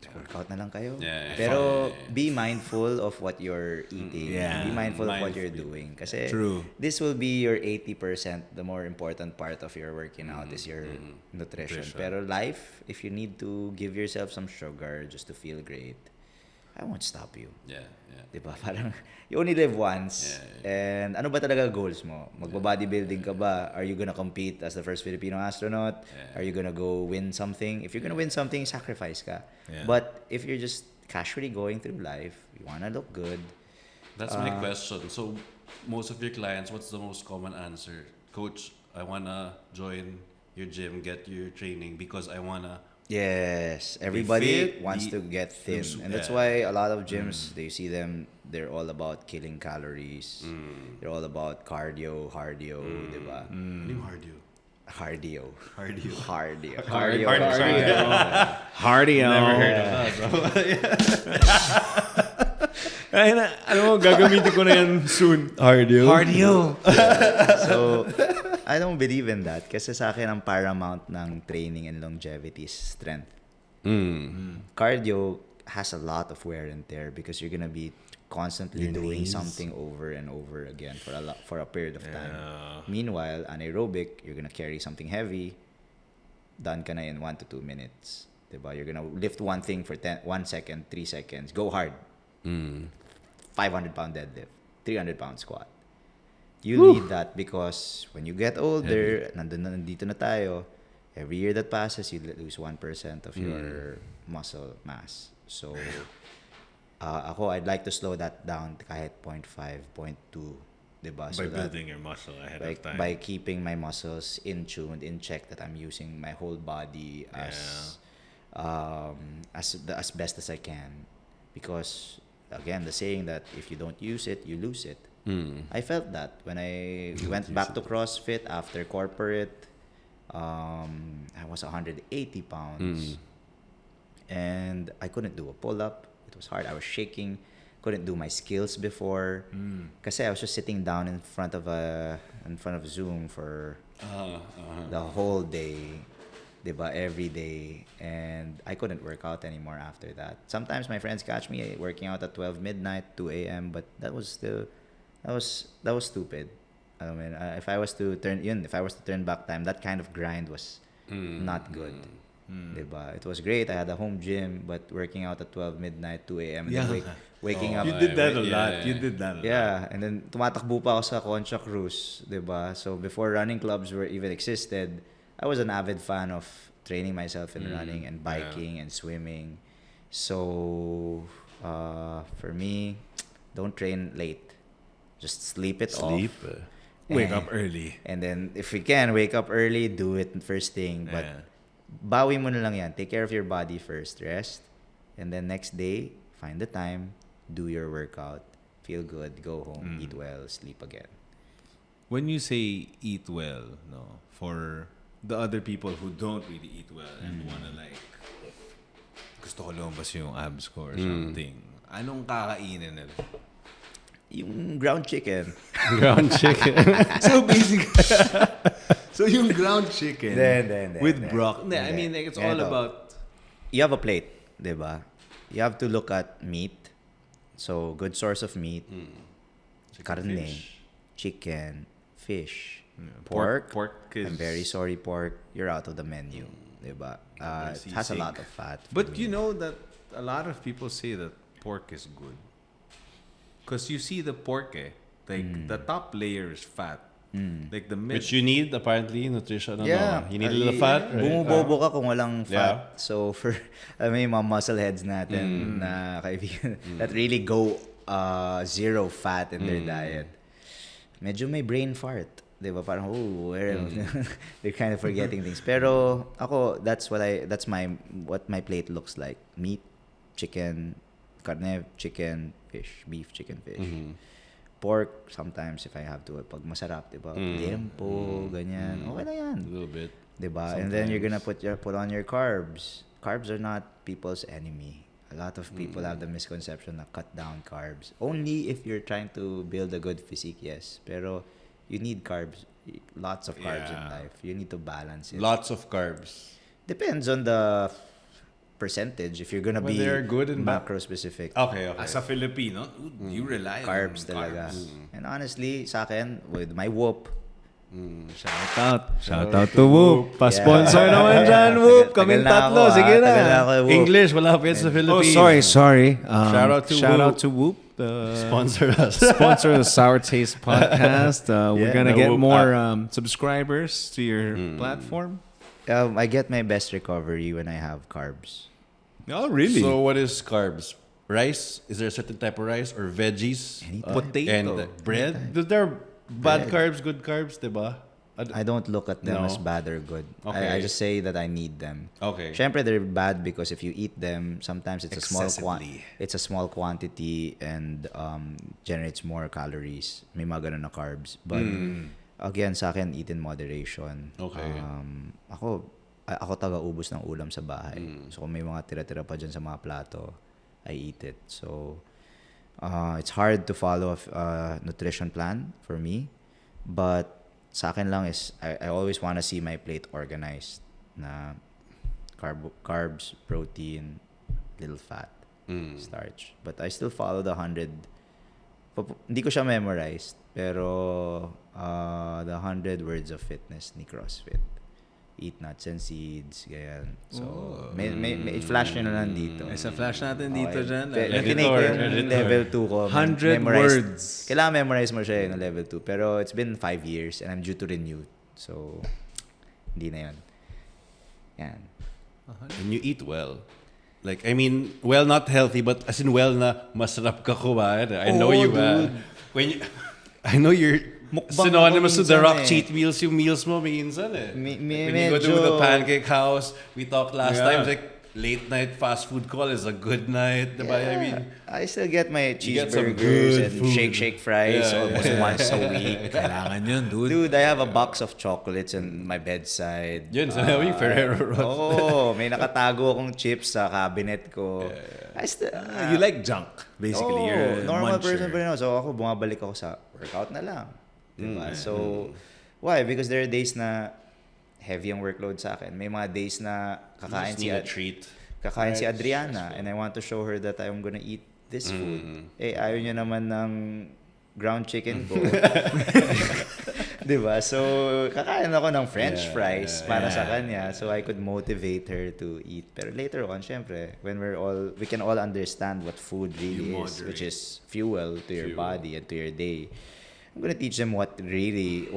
workout na lang kayo. Pero be mindful of what you're eating. Be mindful of what you're doing. Kasi this will be your 80%. The more important part of your working out is your nutrition. Pero life, if you need to give yourself some sugar just to feel great, I won't stop you. Diba? Parang, you only live once. And ano ba talaga goals mo? Magba-bodybuilding ka ba? Are you gonna compete as the first Filipino astronaut? Are you gonna go win something? If you're gonna win something, sacrifice ka. But if you're just casually going through life, you wanna look good. That's my question. So, most of your clients, what's the most common answer? Coach, I wanna join your gym, get your training because I wanna. Yes, everybody fit, wants to get thin, and that's why a lot of gyms they see them. They're all about killing calories. They're all about cardio, diba? Ano yung cardio? Cardio. Never heard of that, bro. Ay na, ano mo, gagamitin ko na yan soon. Cardio. So, I don't believe in that kasi sa akin ang paramount ng training and longevity is strength. Cardio has a lot of wear and tear because you're gonna be constantly doing something over and over again for a period of time. Meanwhile, anaerobic, you're gonna carry something heavy, done ka na in 1 to 2 minutes. Diba? You're gonna lift one thing for 1 second, 3 seconds, go hard. 500-pound deadlift, 300-pound squat. You need that because when you get older, nandito na tayo, every year that passes, you lose 1% of your muscle mass. So, I'd like to slow that down kahit 0.5, 0.2, diba? So by building your muscle ahead of time. By keeping my muscles in tune, in check, that I'm using my whole body as best as I can. Because, again, the saying that if you don't use it, you lose it. I felt that when I went back to CrossFit after corporate. I was 180 pounds. And I couldn't do a pull-up. It was hard. I was shaking. Couldn't do my skills before. Kasi I was just sitting down in front of Zoom for the whole day. Diba? Every day. And I couldn't work out anymore after that. Sometimes my friends catch me working out at 12 midnight, 2 a.m. But that was stupid. I mean, if I was to turn back time, that kind of grind was not good. Diba? It was great. I had a home gym, but working out at 12 midnight, 2 a.m. and then waking up. You did that a lot. You did that a lot. Yeah, and then tumatakbo pa ako sa Concha Cruz, diba? So before running clubs were even existed, I was an avid fan of training myself in running and biking and swimming. So for me, don't train late. Just sleep it off. Wake up early. And then if we can, wake up early, do it first thing. But bawi mo na lang yan. Take care of your body first. Rest. And then next day, find the time, do your workout, feel good, go home, eat well, sleep again. When you say eat well, no, for the other people who don't really eat well and wanna like, gusto ko lumabas yung abs ko or something, anong kakainin nila? Yung ground chicken. So basically, so yung ground chicken with broccoli. I mean, like, it's all about. You have a plate, diba? You have to look at meat. So good source of meat, carne, chicken, fish, pork. Is, I'm very sorry, pork. You're out of the menu, diba? It has a lot of fat. But you know that a lot of people say that pork is good. Because you see the pork, like the top layer is fat. Like the Which you need, apparently, nutrition. Yeah. You need a little fat, right? Bumubobo ka kung walang fat. Yeah. So for may mga muscleheads natin na kaibigan that really go zero fat in their diet. Medyo may brain fart. Diba? Parang, they're kind of forgetting things. Pero ako, that's what my plate looks like. Meat, chicken, carne, chicken, fish, beef, chicken, fish. Pork, sometimes if I have to, pag masarap, diba? Liempo, ganyan. Okay na yan. A little bit. Diba? And then you're gonna put on your carbs. Carbs are not people's enemy. A lot of people have the misconception na cut down carbs. Only if you're trying to build a good physique, yes. Pero you need carbs. Lots of carbs in life. You need to balance it. Lots of carbs. Depends on the percentage. If you're gonna Well, be they're good in macro specific. Okay. As a Filipino, you rely Carbs on talaga. carbs. And honestly, sa akin, with my whoop, Shout out to Whoop. Pa-sponsor naman dyan, Whoop. Kaming tagal na tatlo. ako, Sige na. tagal na ako, Whoop. English, wala pa yan sa Oh, Philippines. sorry. Shout out to Whoop. Sponsor us. Sponsor the Sour Taste podcast. We're gonna the get Whoop more subscribers to your platform. I get my best recovery when I have carbs. Oh, really? So what is carbs? Rice? Is there a certain type of rice or veggies? Potato. And bread? There are bad carbs, good carbs, diba? I don't look at them No. as bad or good. Okay. I just say that I need them. Okay. Syempre, they're bad because if you eat them, sometimes it's a Excessively. small quantity and generates more calories. May mga ganun na carbs. But again, sa akin, eat in moderation. Okay. Ako taga-ubos ng ulam sa bahay. So kung may mga tira-tira pa dyan sa mga plato, I eat it. So it's hard to follow a nutrition plan for me. But sa akin lang is I always want to see my plate organized na carbs, protein, little fat, starch. But I still follow the 100. Hindi ko siya memorized, pero the 100 words of fitness ni CrossFit. Eat nuts and seeds, ganyan. So, may flash nyo na lang dito. May sa flash natin dito dyan. Tinake ko yung level 2 ko. 100 Memorized. words. Kailangan memorize mo siya yung level 2. Pero it's been 5 years and I'm due to renew. So, hindi na yun. Yan. And you eat well. Like, I mean, well, not healthy, but as in well na masarap ka kumain. I know you, I know you're Mukbang synonymous ako to the minsan rock eh. cheat meals yung meals mo minsan eh. When you go to medyo- the pancake house, we talked last Yeah. time, it's like late night fast food call is a good night. Diba? I mean, I still get my You get some cheeseburgers good and food. shake fries Yeah, almost once a week. Kailangan yun, dude. Dude, I have a box of chocolates in my bedside. yun, sinabi yung Ferrero Rocher. May nakatago akong chips sa cabinet ko. I still, You like junk, basically. You're a normal muncher. person pa rin ako. So ako, bumabalik ako sa workout na lang. Diba? So, why? Because there are days na heavy ang workload sa akin. May mga days na kakain Just si need a treat. si Adriana and I want to show her that I'm gonna eat this food. Ayaw niya naman ng ground chicken ko. Diba? So, kakain ako ng French fries para sa kanya so I could motivate her to eat. Pero later on, syempre, when we can all understand what food really is, which is fuel to your body and to your day. I'm gonna teach them what really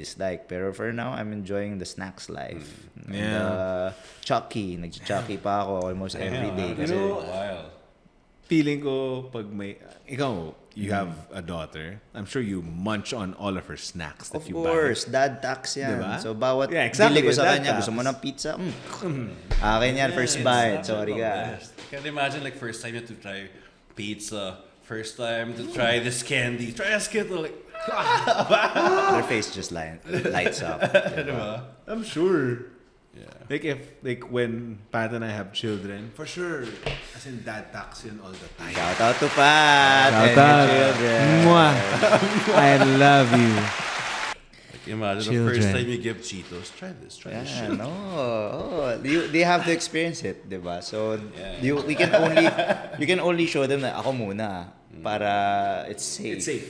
is like. Pero for now, I'm enjoying the snacks life. Yeah. Chucky. Nag-chucky pa ako almost every day. You Kasi, know, feeling ko pag may... Ikaw, you have a daughter. I'm sure you munch on all of her snacks that of you course, dad tax yan. Diba? So, bawat Yeah, exactly, bili ko sa dad kanya, tax. gusto mo ng pizza? Akin yan, first bite. Sorry ka. Can you imagine like first time you had to try pizza, first time to try this candy, try a Skittle, like, Their face just lights up. Diba? I'm sure. yeah. Like when Pat and I have children, for sure. As in dad tax yun all the time. Shout out to Pat and Shout out. your children. Mwah. I love you. Like, imagine the Children. first time you give Cheetos, try this Yeah, shit. no. They have to experience it, 'di ba? So you can only show them na ako muna para it's safe. It's safe.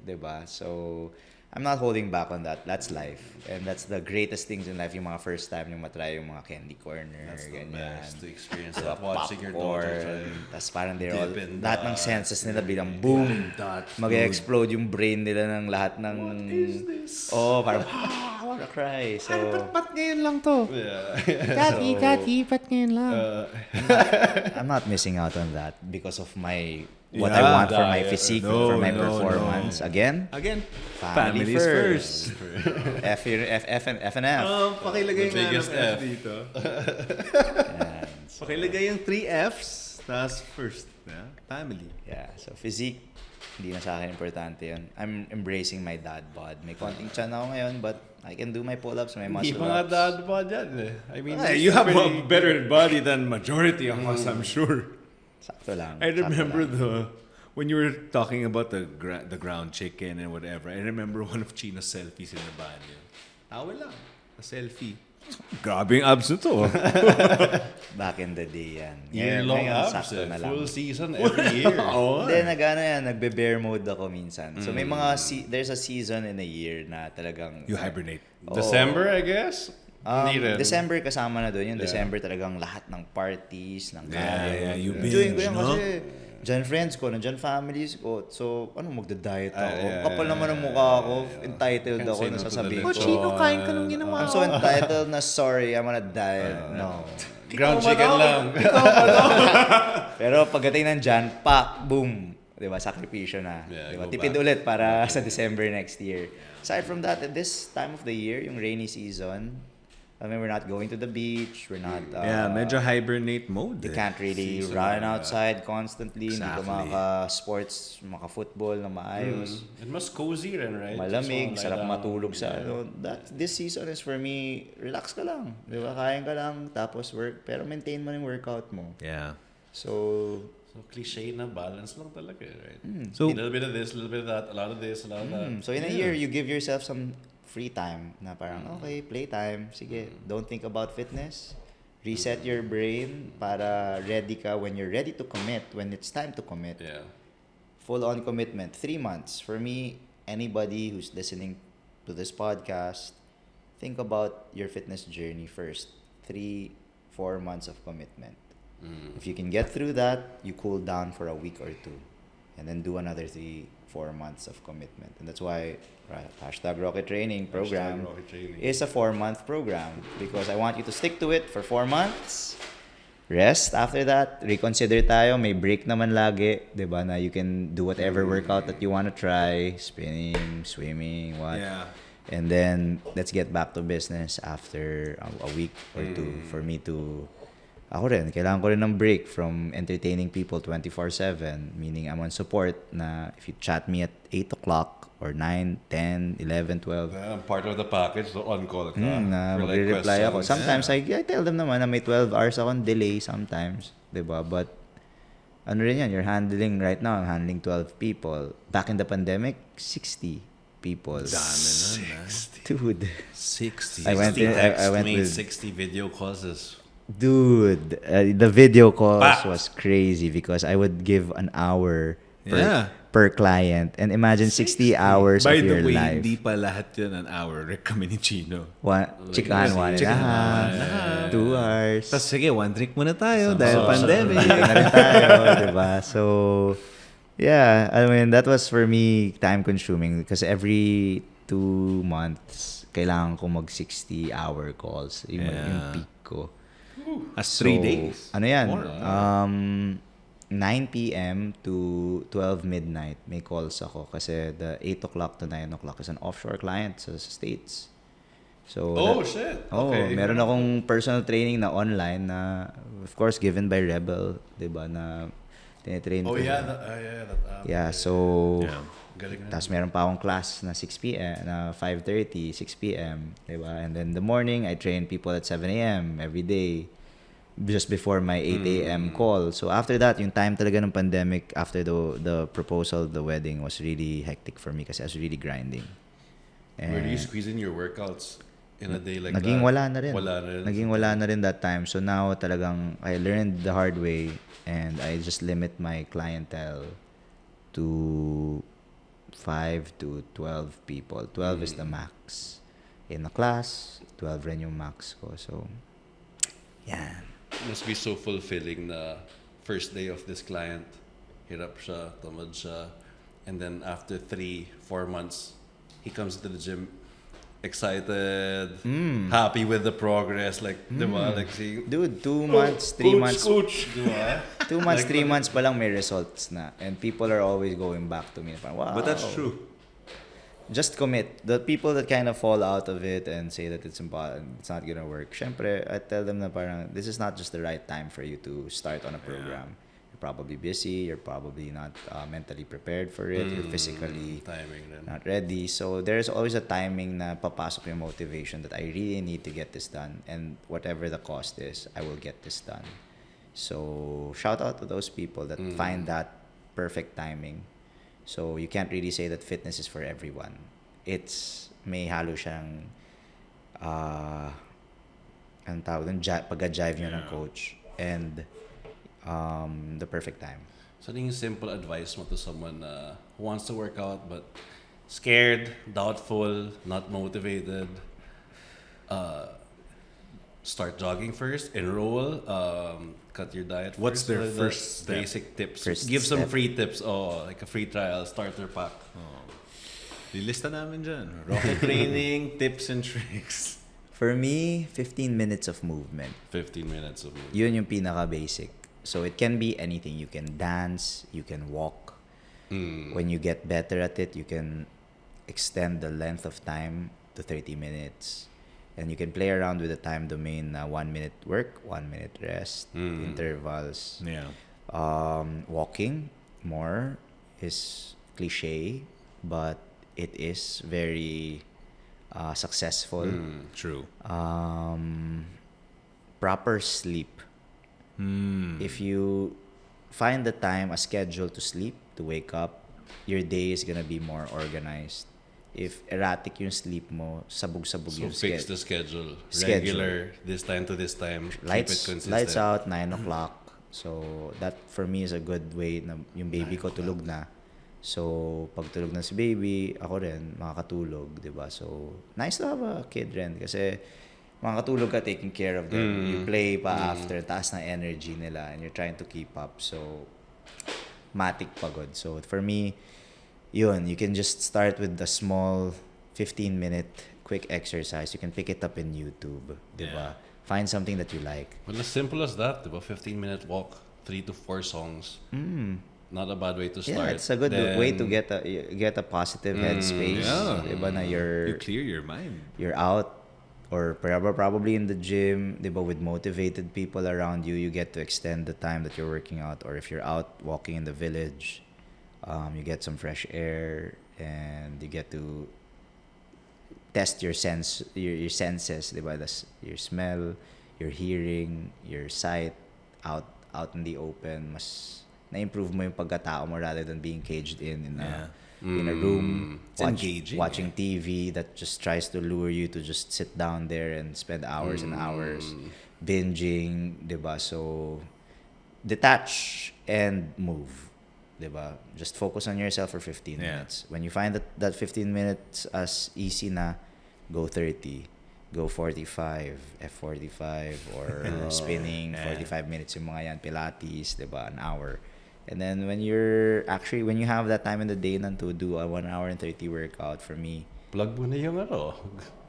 'Di ba? So I'm not holding back on that. That's life. And that's the greatest things in life. Yung mga first time yung matry yung mga candy corner. That's the ganyan. best to experience Diba, that. Watching your daughter try. Tapos parang they're all, Dip in lahat ng that. senses nila bilang boom. That food. Mag-explode yung brain nila ng lahat ng... What is this? Oh, parang, I wanna cry. So, Ba't ngayon lang to? Yeah. Daddy, ba't ngayon lang? I'm not missing out on that because of what Yeah, I want for my diet. physique, No, for my no, performance. no. Again, Families first. F and F. Pakilagay The biggest nga ng F. dito. Yan. Pakilagay yung 3 Fs, tas first. Yeah? Family. Yeah, so physique, hindi na sa akin importante yun. I'm embracing my dad bod. May konting chan ako ngayon, but I can do my pull-ups, my Hindi muscle pa nga ups. dad pa dyan eh. I mean, You have a better body than majority of us, I'm sure. Sakto lang. I sakto remember lang. when you were talking about the ground chicken and whatever. I remember one of Chino's selfies in the banyo. Wala. A selfie. Grabe yung abs na to. Back in the day yan. year-long Ngayon, abs sakto eh. na lang. Full season every year. Hindi, nagbe-bear mode ako minsan. So may mga, there's a season in a year na talagang... You hibernate. December, I guess? Hindi rin. December kasama na doon. Yung Yeah. December talagang lahat ng parties, ng Yeah, you Enjoying ko binge, yan no? kasi dyan friends ko, nandyan families ko. So, magda-diet ako. yeah, Kapal naman ang mukha ako. Entitled Can't ako say na no to the sasabihin lechon. ko. Chino, kain ka nung ginawa I'm so entitled na sorry, I'm on a diet. No. Ground chicken lang. Pero pagdating ng dyan, pak, boom. Diba, sakripisyo na. Yeah, Diba, go tipid back. ulit para sa December next year. Aside from that, at this time of the year, yung rainy season, I mean, we're not going to the beach, we're not... Yeah, medyo hibernate mode. You can't really Season run na. outside constantly. Hindi ka Exactly. maka-sports, maka-football na maayos. It must cozy rin, right? Malamig, Just sarap lie down. matulog sa Yeah. This season is for me, relax ka lang. Di ba? Kain ka lang, tapos work. Pero maintain mo yung workout mo. Yeah. So, So cliche na balance lang talaga, right? So- a little bit of this, a little bit of that, a lot of this, a lot of that. so in a year, you give yourself some free time na parang, okay, playtime. Sige, don't think about fitness. Reset your brain para ready ka when you're ready to commit, when it's time to commit. Yeah. Full-on commitment. 3 months. For me, anybody who's listening to this podcast, think about your fitness journey first. 3-4 months of commitment. If you can get through that, you cool down for a week or 2. And then do another 3-4 months of commitment. And that's why #Roque Training program Roque Training. is a 4-month program. Because I want you to stick to it for 4 months. Rest after that, reconsider tayo, may break naman lagi, 'di ba, na you can do whatever workout that you want to try, spinning, swimming, what. Yeah. And then let's get back to business after a week or 2 for me to ako rin, kailangan ko rin ng break from entertaining people 24/7, meaning I'm on support na if you chat me at 8 o'clock or 9, 10, 11, 12, Part of the package, so on-call ka. na for like magre-reply ako. questions. Sometimes I tell them naman na may 12 hours akong delay sometimes, 'di ba? But ano rin yan, you're handling right now, I'm handling 12 people. Back in the pandemic, 60 people. Dami na. Dude. 60. I went 60 in- text I went me, with- 60 video calls is... Dude, the video calls Bah! was crazy because I would give an hour Yeah. per client. And imagine 60 hours By of the your way, life. hindi pa lahat yun an hour. Rek kami ni Chino. Chikahan, 1 and a half, 2 hours. Tapos sige, 1 drink muna tayo dahil pandemic. Hindi na rin tayo, diba? So, yeah, I mean, that was for me time-consuming because every 2 months, kailangan ko mag-60-hour calls. Yung peak ko. As 3 So, days. Ano yan? More. 9 p.m. to 12 midnight may calls ako kasi the 8 o'clock to 9 o'clock is an offshore client sa States. So, shit. Oh, Okay. meron akong personal training na online na of course given by Rebel, 'di ba, na tinitrain Oh ko. yeah, that app. Yeah, so Galing na. tapos meron pa akong class na 6 p.m. na 5:30, 6 p.m., 'di ba? And then the morning I train people at 7 a.m. every day just before my 8 a.m. call. So after that, yung time talaga ng pandemic after the proposal, the wedding was really hectic for me kasi I was really grinding. Where do you squeeze in your workouts in a day like Naging that? wala na rin. Wala na rin. Naging wala na rin that time. So now talagang I learned the hard way and I just limit my clientele to 5 to 12 people. 12 is the max. In a class, 12 rin yung max ko. So, yan. Must be so fulfilling na first day of this client, hirap siya, tamad siya, and then after 3-4 months, he comes to the gym excited, happy with the progress, like, diba? Like, see, Dude, 2 months, 3 months. Coach, diba? 2 months, 3 months pa lang may results na. And people are always going back to me. Parang, wow. But that's true. Just commit. The people that kind of fall out of it and say that it's not gonna work. Syempre, I tell them na parang, this is not just the right time for you to start on a program. You're probably busy. You're probably not mentally prepared for it. You're physically Timing then. not ready. So there's always a timing na papasok yung motivation that I really need to get this done. And whatever the cost is, I will get this done. So shout out to those people that find that perfect timing. So you can't really say that fitness is for everyone. It's may halo siyang anong tawag dun, pag-jive nyo ng coach and the perfect time. So, ano yung simple advice mo to someone who wants to work out but scared, doubtful, not motivated? Start jogging first, enroll, cut your diet What's first. their What are the first step? basic tips? First Give some step. free tips. Oh, like a free trial, starter pack. Lilista namin dyan. Roque Training, tips and tricks. For me, 15 minutes of movement. 15 minutes of movement. Yun yung pinaka-basic. So it can be anything. You can dance, you can walk. When you get better at it, you can extend the length of time to 30 minutes. And you can play around with the time domain na 1 minute work, 1 minute rest, intervals. Yeah. Walking more is cliche, but it is very successful. True. Proper sleep. If you find the time, a schedule to sleep, to wake up, your day is gonna be more organized. If erratic yung sleep mo, sabog-sabog So yung fix the schedule. Schedule. Regular, this time to this time. Keep it consistent. Lights out, 9 o'clock. So, that for me is a good way na yung baby ko tulog na. So, pag tulog na si baby, ako rin, makakatulog, di ba? So, nice to have a kid rin kasi makakatulog ka taking care of them. You play pa after, taas na energy nila and you're trying to keep up. So, matik pagod. So, for me, yun, you can just start with the small 15-minute quick exercise. You can pick it up in YouTube, di ba? Find something that you like. Well, as simple as that, diba? 15-minute walk, 3 to 4 songs. Not a bad way to start. Yeah, it's a good way to get a positive headspace. Yeah. Di ba na You clear your mind. you're out or probably in the gym, di ba, with motivated people around you, you get to extend the time that you're working out. Or if you're out walking in the village, you get some fresh air and you get to test your senses, di ba? Your smell, your hearing, your sight out in the open. Mas na-improve mo yung pagkatao mo rather than being caged in a room engaging, watching TV that just tries to lure you to just sit down there and spend hours and hours binging, diba? So detach and move, diba? Just focus on yourself for 15 minutes. When you find that 15 minutes as easy na, go 30, go 45, F45 or spinning 45 minutes yung mga yan, Pilates, diba? An hour. And then when you have that time in the day to do a 1 hour and 30 workout, for me, Plug mo na yung ano.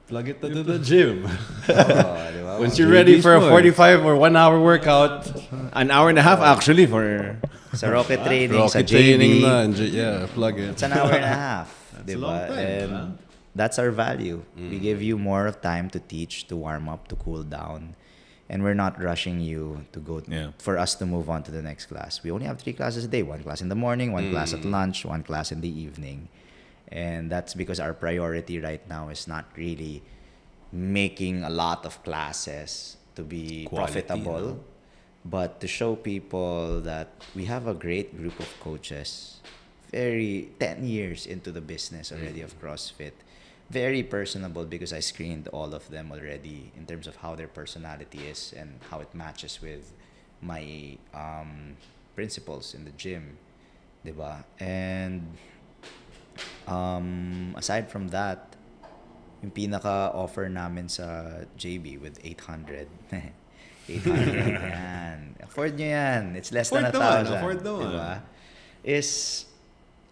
Plug it to the gym. diba? Once you're ready for a 45 or 1 hour workout, An hour and a half actually for... Sa Roque Training, sa Roque JB, Training na. Yeah, plug it. it's an hour and a half. That's a diba? long time, And diba? that's our value. We give you more of time to teach, to warm up, to cool down. And we're not rushing you to go for us to move on to the next class. We only have 3 classes a day. 1 class in the morning, 1 class at lunch, 1 class in the evening. And that's because our priority right now is not really making a lot of classes to be profitable, but to show people that we have a great group of coaches, 10 years into the business already of CrossFit. Very personable because I screened all of them already in terms of how their personality is and how it matches with my principles in the gym, diba? And Aside from that, yung pinaka-offer namin sa JB with 800. 800 yan. Afford nyo yan. It's less than 1,000. Afford naman. Diba? Is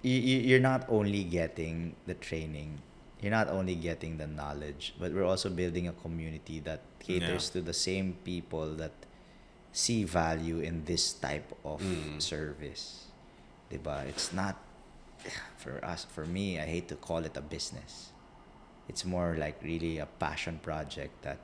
you're not only getting the training, you're not only getting the knowledge, but we're also building a community that caters to the same people that see value in this type of service. Diba? It's not, for me, I hate to call it a business. It's more like really a passion project that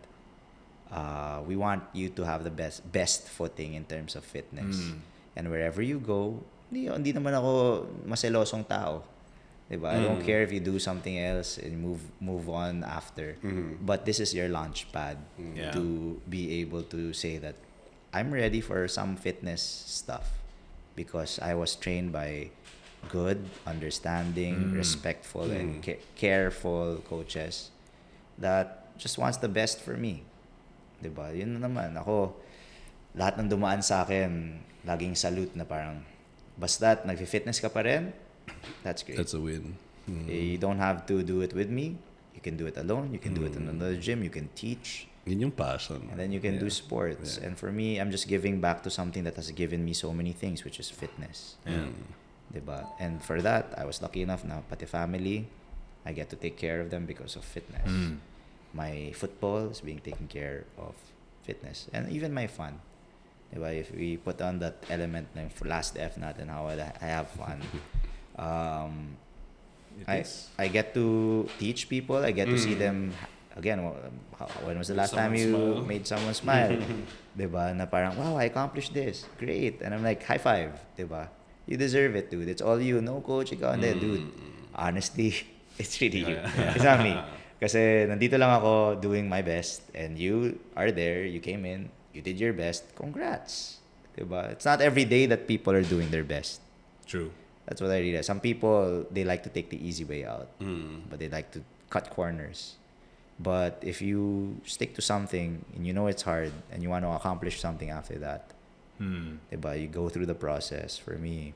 we want you to have the best footing in terms of fitness. And wherever you go, hindi naman ako maselosong tao. Diba? I don't care if you do something else and move on after. But this is your launch pad to be able to say that I'm ready for some fitness stuff because I was trained by good, understanding, respectful, and careful coaches that just wants the best for me. Diba? Yun na naman. Ako, lahat ng dumaan sa akin, laging salute na parang, basta't nag-fitness ka pa rin, that's great. That's a win. You don't have to do it with me. You can do it alone. You can do it in another gym. You can teach. Yun yung passion. And then you can do sports. And for me, I'm just giving back to something that has given me so many things, which is fitness. Diba? And for that, I was lucky enough na pati family, I get to take care of them because of fitness. My football is being taken care of fitness. And even my fun. Diba? If we put on that element na last F natin, how I have fun. I get to teach people. I get to see them. Again, when was the last time you made someone smile? Diba? Na parang, wow, I accomplished this. Great. And I'm like, high five. Diba? You deserve it, dude. It's all you. No coach, ikaw. And then, dude, honestly, it's really you. It's not me. Kasi nandito lang ako doing my best. And you are there. You came in. You did your best. Congrats. Diba? It's not every day that people are doing their best. True. That's what I realize. Some people, they like to take the easy way out. But they like to cut corners. But if you stick to something and you know it's hard and you want to accomplish something after that, diba, you go through the process. For me,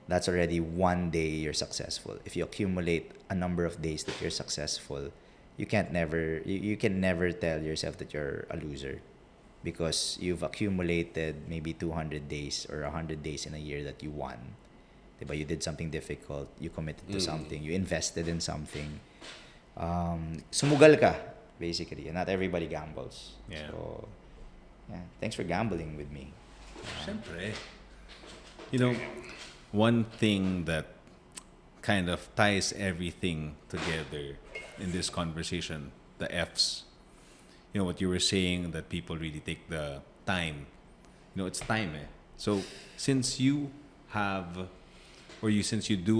that's already one day you're successful. If you accumulate a number of days that you're successful, you can never tell yourself that you're a loser because you've accumulated maybe 200 days or 100 days in a year that you won. Diba? You did something difficult, you committed to something, you invested in something. Sumugal ka, basically. And not everybody gambles. Yeah. So, yeah. Thanks for gambling with me. Siyempre. You know, one thing that kind of ties everything together in this conversation, the F's. You know, what you were saying, that people really take the time. You know, it's time, eh? So, since you do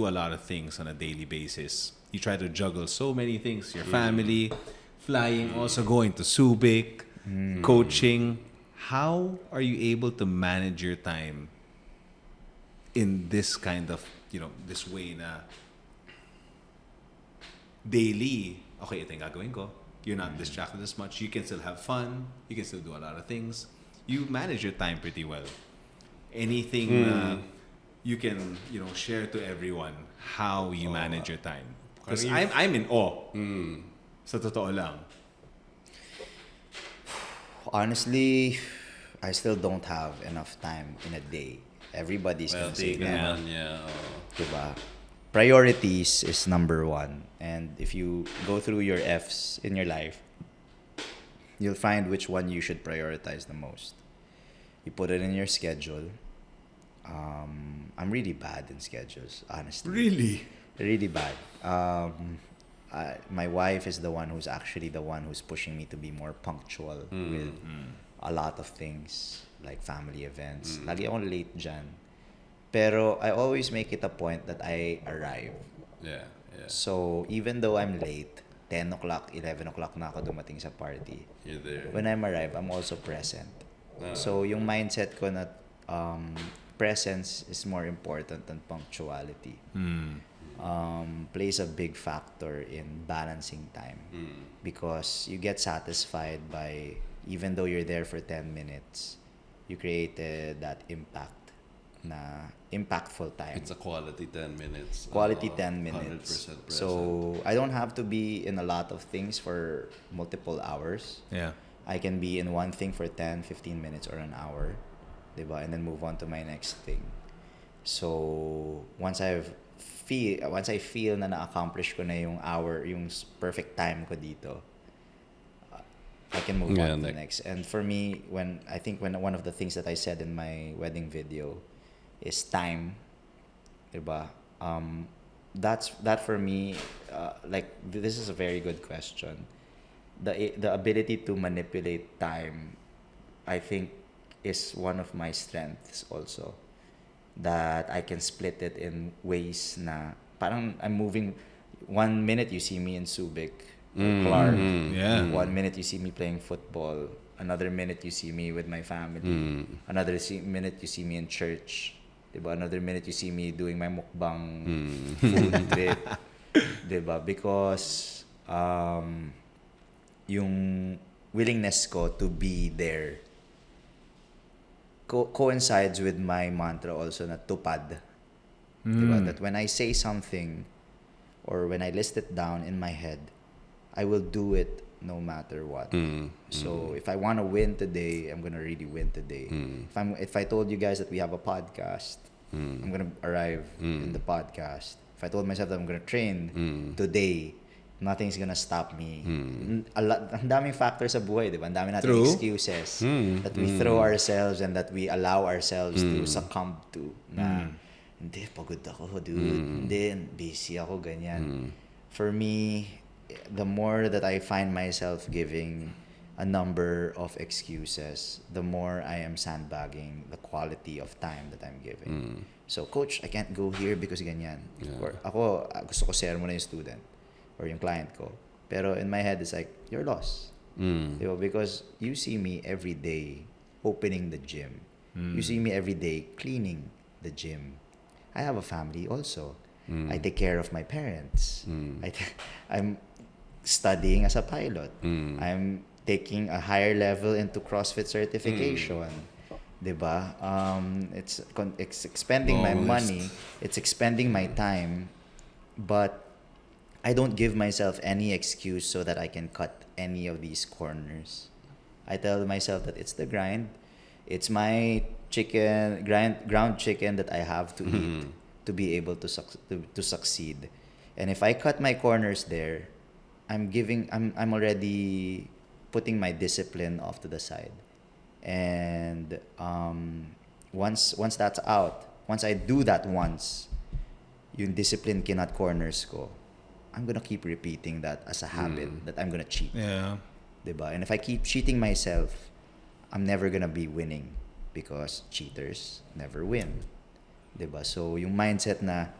a lot of things on a daily basis, you try to juggle so many things, your family, flying, also going to Subic, coaching. How are you able to manage your time in this kind of, you know, this way na daily, okay, ito yung gagawin ko. You're not distracted as much. You can still have fun. You can still do a lot of things. You manage your time pretty well. Anything you can, you know, share to everyone how you manage your time. Because I'm in awe. Sa totoo lang. Honestly, I still don't have enough time in a day. Everybody's gonna say that. Diba? Priorities is number one. And if you go through your F's in your life, you'll find which one you should prioritize the most. You put it in your schedule. I'm really bad in schedules, honestly. Really? Really bad. My wife is the one who's pushing me to be more punctual with a lot of things like family events. Lagi akong late dyan. Pero I always make it a point that I arrive. Yeah. So even though I'm late, 10 o'clock, 11 o'clock na ako dumating sa party. You're there. When I'm arrived, I'm also present. So yung mindset ko na presence is more important than punctuality. Plays a big factor in balancing time because you get satisfied by, even though you're there for 10 minutes, you created that impact na impactful time. It's a quality 10 minutes. Quality 10 minutes. 100% present. So I don't have to be in a lot of things for multiple hours. Yeah. I can be in one thing for 10, 15 minutes or an hour, diba? And then move on to my next thing. So once I feel na na-accomplish ko na yung hour, yung perfect time ko dito, I can move on to the next. And for me, when one of the things that I said in my wedding video is time, diba? That for me, like this is a very good question. The ability to manipulate time, I think, is one of my strengths also. That I can split it in ways na parang I'm moving. 1 minute you see me in Subic, Clark. Yeah. 1 minute you see me playing football. Another minute you see me with my family. Another minute you see me in church. Diba? Another minute you see me doing my mukbang food trip. Diba? Because yung willingness ko to be there coincides with my mantra also na tupad. Diba? That when I say something or when I list it down in my head, I will do it no matter what. So if I want to win today, I'm gonna really win today. If I told you guys that we have a podcast, I'm gonna arrive in the podcast. If I told myself that I'm gonna train today, nothing's gonna stop me. Ang daming factors sa buhay, di ba? Ang dami natin excuses that we throw ourselves and that we allow ourselves to succumb to. Na, hindi, pagod ako, dude. Hindi, busy ako, ganyan. For me, the more that I find myself giving a number of excuses, the more I am sandbagging the quality of time that I'm giving. So, coach, I can't go here because ganyan. Or ako, gusto ko share mo na yung student or yung client ko. Pero in my head, it's like, you're lost. Diba? Because you see me every day opening the gym. You see me every day cleaning the gym. I have a family also. I take care of my parents. I'm studying as a pilot. I'm taking a higher level into CrossFit certification. Diba? It's expending my money. It's expending my time. But I don't give myself any excuse so that I can cut any of these corners. I tell myself that it's the grind. It's my ground chicken that I have to eat to be able to succeed. And if I cut my corners there, I'm already putting my discipline off to the side. And once that's out, once I do that once, yung discipline kinat corners ko, I'm gonna keep repeating that as a habit that I'm gonna cheat. Yeah. Diba? And if I keep cheating myself, I'm never gonna be winning because cheaters never win. Diba? So yung mindset na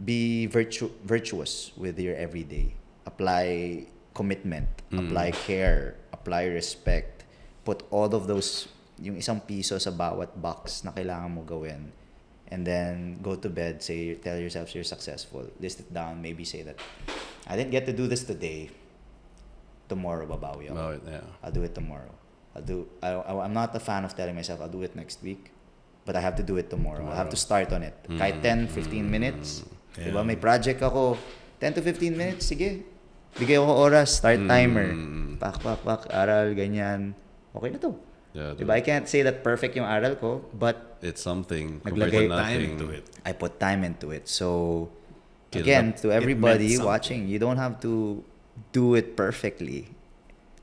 be virtuous with your everyday. Apply commitment, apply care, apply respect. Put all of those, yung isang piso sa bawat box na kailangan mo gawin. And then go to bed, tell yourself you're successful. List it down, maybe say that, I didn't get to do this today. Tomorrow, babawi ako. I'll do it tomorrow. I'm not a fan of telling myself, I'll do it next week. But I have to do it tomorrow. I have to start on it. Kahit 10, 15 minutes. Yeah. Diba? May project ako. 10 to 15 minutes, sige. Bigay ako oras, start timer. Pak, aral, ganyan. Okay na to. Yeah, diba? I can't say that perfect yung aral ko, but it's something. Naglagay time into it. I put time into it. So, again, to everybody watching, you don't have to do it perfectly.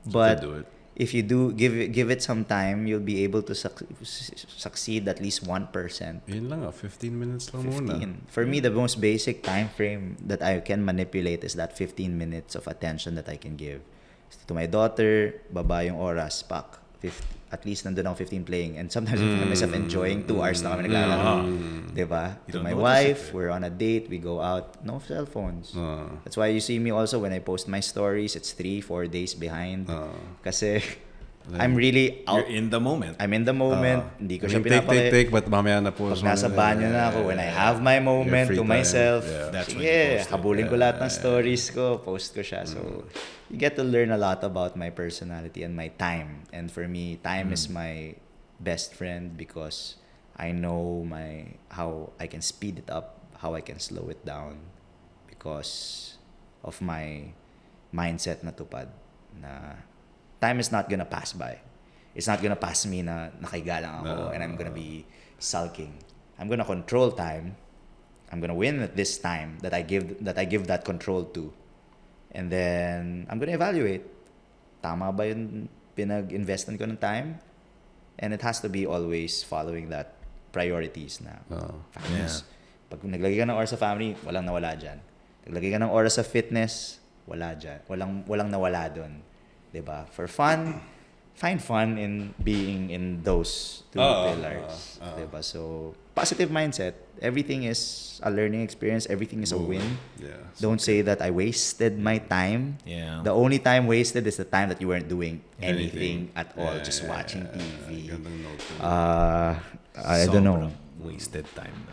But do it. If you do give it some time, you'll be able to succeed at least 1%. Yun lang 15 minutes lang muna. For me, the most basic time frame that I can manipulate is that 15 minutes of attention that I can give. To my daughter, baba yung oras, pak. At least nandun ako 15 playing. And sometimes I find myself enjoying 2 hours na kami naglalaro. Diba? To my wife, we're on a date, we go out, no cell phones. That's why you see me also when I post my stories, it's 3-4 days behind. Kasi I'm really out. You're in the moment. I'm in the moment. Hindi ko siya pinapakita. Take, but mamaya na po. Pag nasa banyo na ako, when I have my moment to myself, sige, habulin ko lahat ng stories ko, post ko siya. So, you get to learn a lot about my personality and my time. And for me, time is my best friend because I know how I can speed it up, how I can slow it down because of my mindset na tupad na time is not gonna pass by. It's not gonna pass me na nakahiga lang ako and I'm gonna be sulking. I'm gonna control time. I'm gonna win at this time that I give that control to. And then I'm gonna evaluate. Tama ba yung pinag-investan ko ng time? And it has to be always following that priorities na families. Pag naglagay ka ng oras sa family, walang nawala dyan. Naglagay ka ng oras sa fitness, wala dyan. Walang nawala dun. Diba? For fun, find fun in being in those two pillars. Diba? So, positive mindset. Everything is a learning experience. Everything is a win. Yeah. Don't say that I wasted my time. Yeah. The only time wasted is the time that you weren't doing anything at all, just watching TV. I don't know. Wasted time.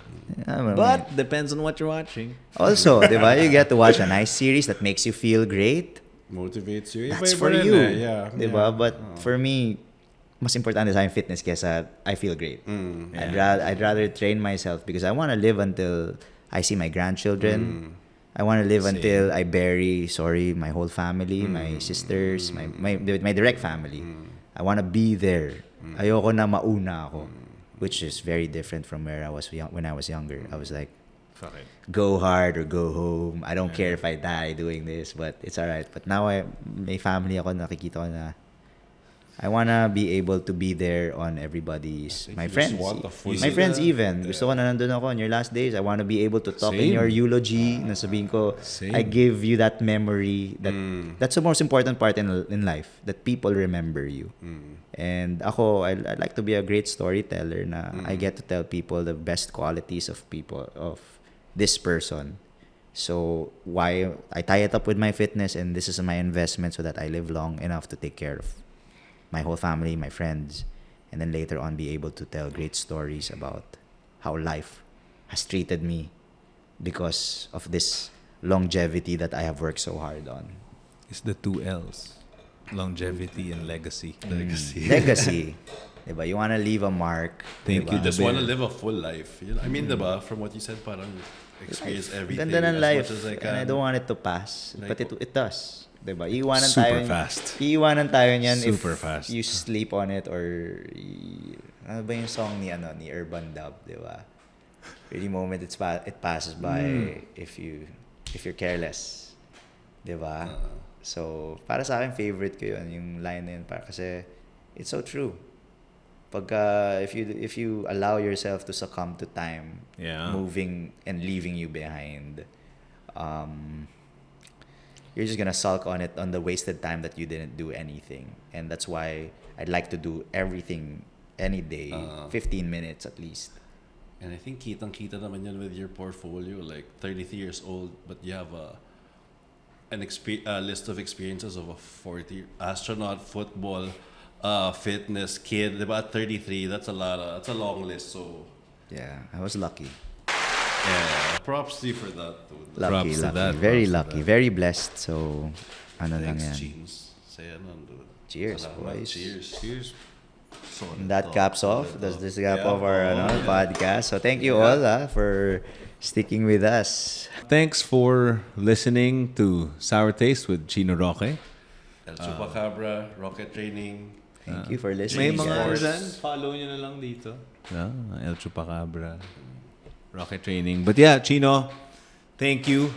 But depends on what you're watching. also, diba, you get to watch a nice series that makes you feel great. Motivates you. That's Iba-iba for rin you. Yeah. Diba? But for me, mas importante sa akin fitness kesa I feel great. I'd rather train myself because I want to live until I see my grandchildren. I want to live until I bury, my whole family, my sisters, my direct family. I want to be there. Ayoko na mauna ako, which is very different from where I was when I was younger. I was like, Fuck it. go hard or go home. I don't care if I die doing this, but it's alright. But now may family ako, nakikita ko na I wanna be able to be there on everybody's, my friends. My friends even. Gusto ko na nandun ako on your last days. I wanna be able to talk in your eulogy. Na sabihin ko, I give you that memory. That's the most important part in life. That people remember you. And ako, I like to be a great storyteller na I get to tell people the best qualities of this person. So why I tie it up with my fitness, and this is my investment so that I live long enough to take care of my whole family, my friends, and then later on be able to tell great stories about how life has treated me because of this longevity that I have worked so hard on. It's the 2 L's. Longevity and legacy. Legacy. Diba? You want to leave a mark. Thank diba? you. You just want to live a full life. I mean, diba, from what you said, parang experience everything. Ganda ng as life. much as I can. And I don't want it to pass. Like, but it does. Diba? Iiwanan Super tayo. fast. Iiwanan tayo niyan Super if fast. you sleep on it or ano ba yung song ni Urban Dub, diba? Every moment it passes by if you're careless. Diba? So, para sa akin, favorite ko yun, yung line na yun. Kasi, it's so true. Pagka, if you allow yourself to succumb to time, moving and leaving you behind, you're just gonna sulk on it, on the wasted time that you didn't do anything. And that's why I'd like to do everything any day, 15 minutes at least. And I think kitang-kita naman yan with your portfolio, like 33 years old, but you have a list of experiences of a 40 astronaut, football, fitness, kid. Diba? At 33, that's a long list. So Yeah, I was lucky. yeah, props to you for that, dude. Lucky, Props to lucky. that, Very props to lucky. that. Very blessed. So, ano lang Thanks, yan. Jeans. Saya nun, dude. Cheers, Salamat. boys. Cheers. And that caps off. Does this cap off our podcast? So thank you all for sticking with us. Thanks for listening to Sour Taste with Chino Roque. El Chupacabra, Roque Training. Thank you for May listening. mga guys. dyan, follow nyo na lang dito. El Chupacabra, Roque Training. But yeah, Chino, thank you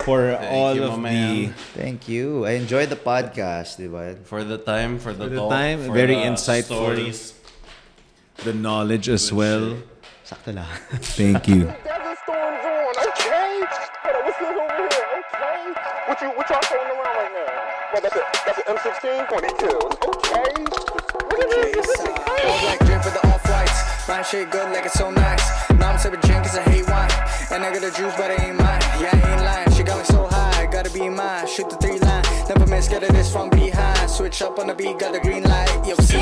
for all you, of my the... man. Thank you. I enjoyed the podcast, diba? For the time, for the talk, time, for very the insightful. stories. The knowledge as well. Sakto lang. Thank you. Desert storms on, okay? Hold on, what's this over here? Okay. What y'all throwing around right now? Well, that's an M16 22. Okay. Look at this. All black drip with the off-whites. Rhyme shit good like it's so nice. Now I'm sipping gin cause I hate wine. And I got the juice but it ain't mine. Yeah, I ain't lying. She got me so high. Gotta be mine. Shoot the 3 line. Never miss, get this from behind. Switch up on the beat, got the green light. Yo, see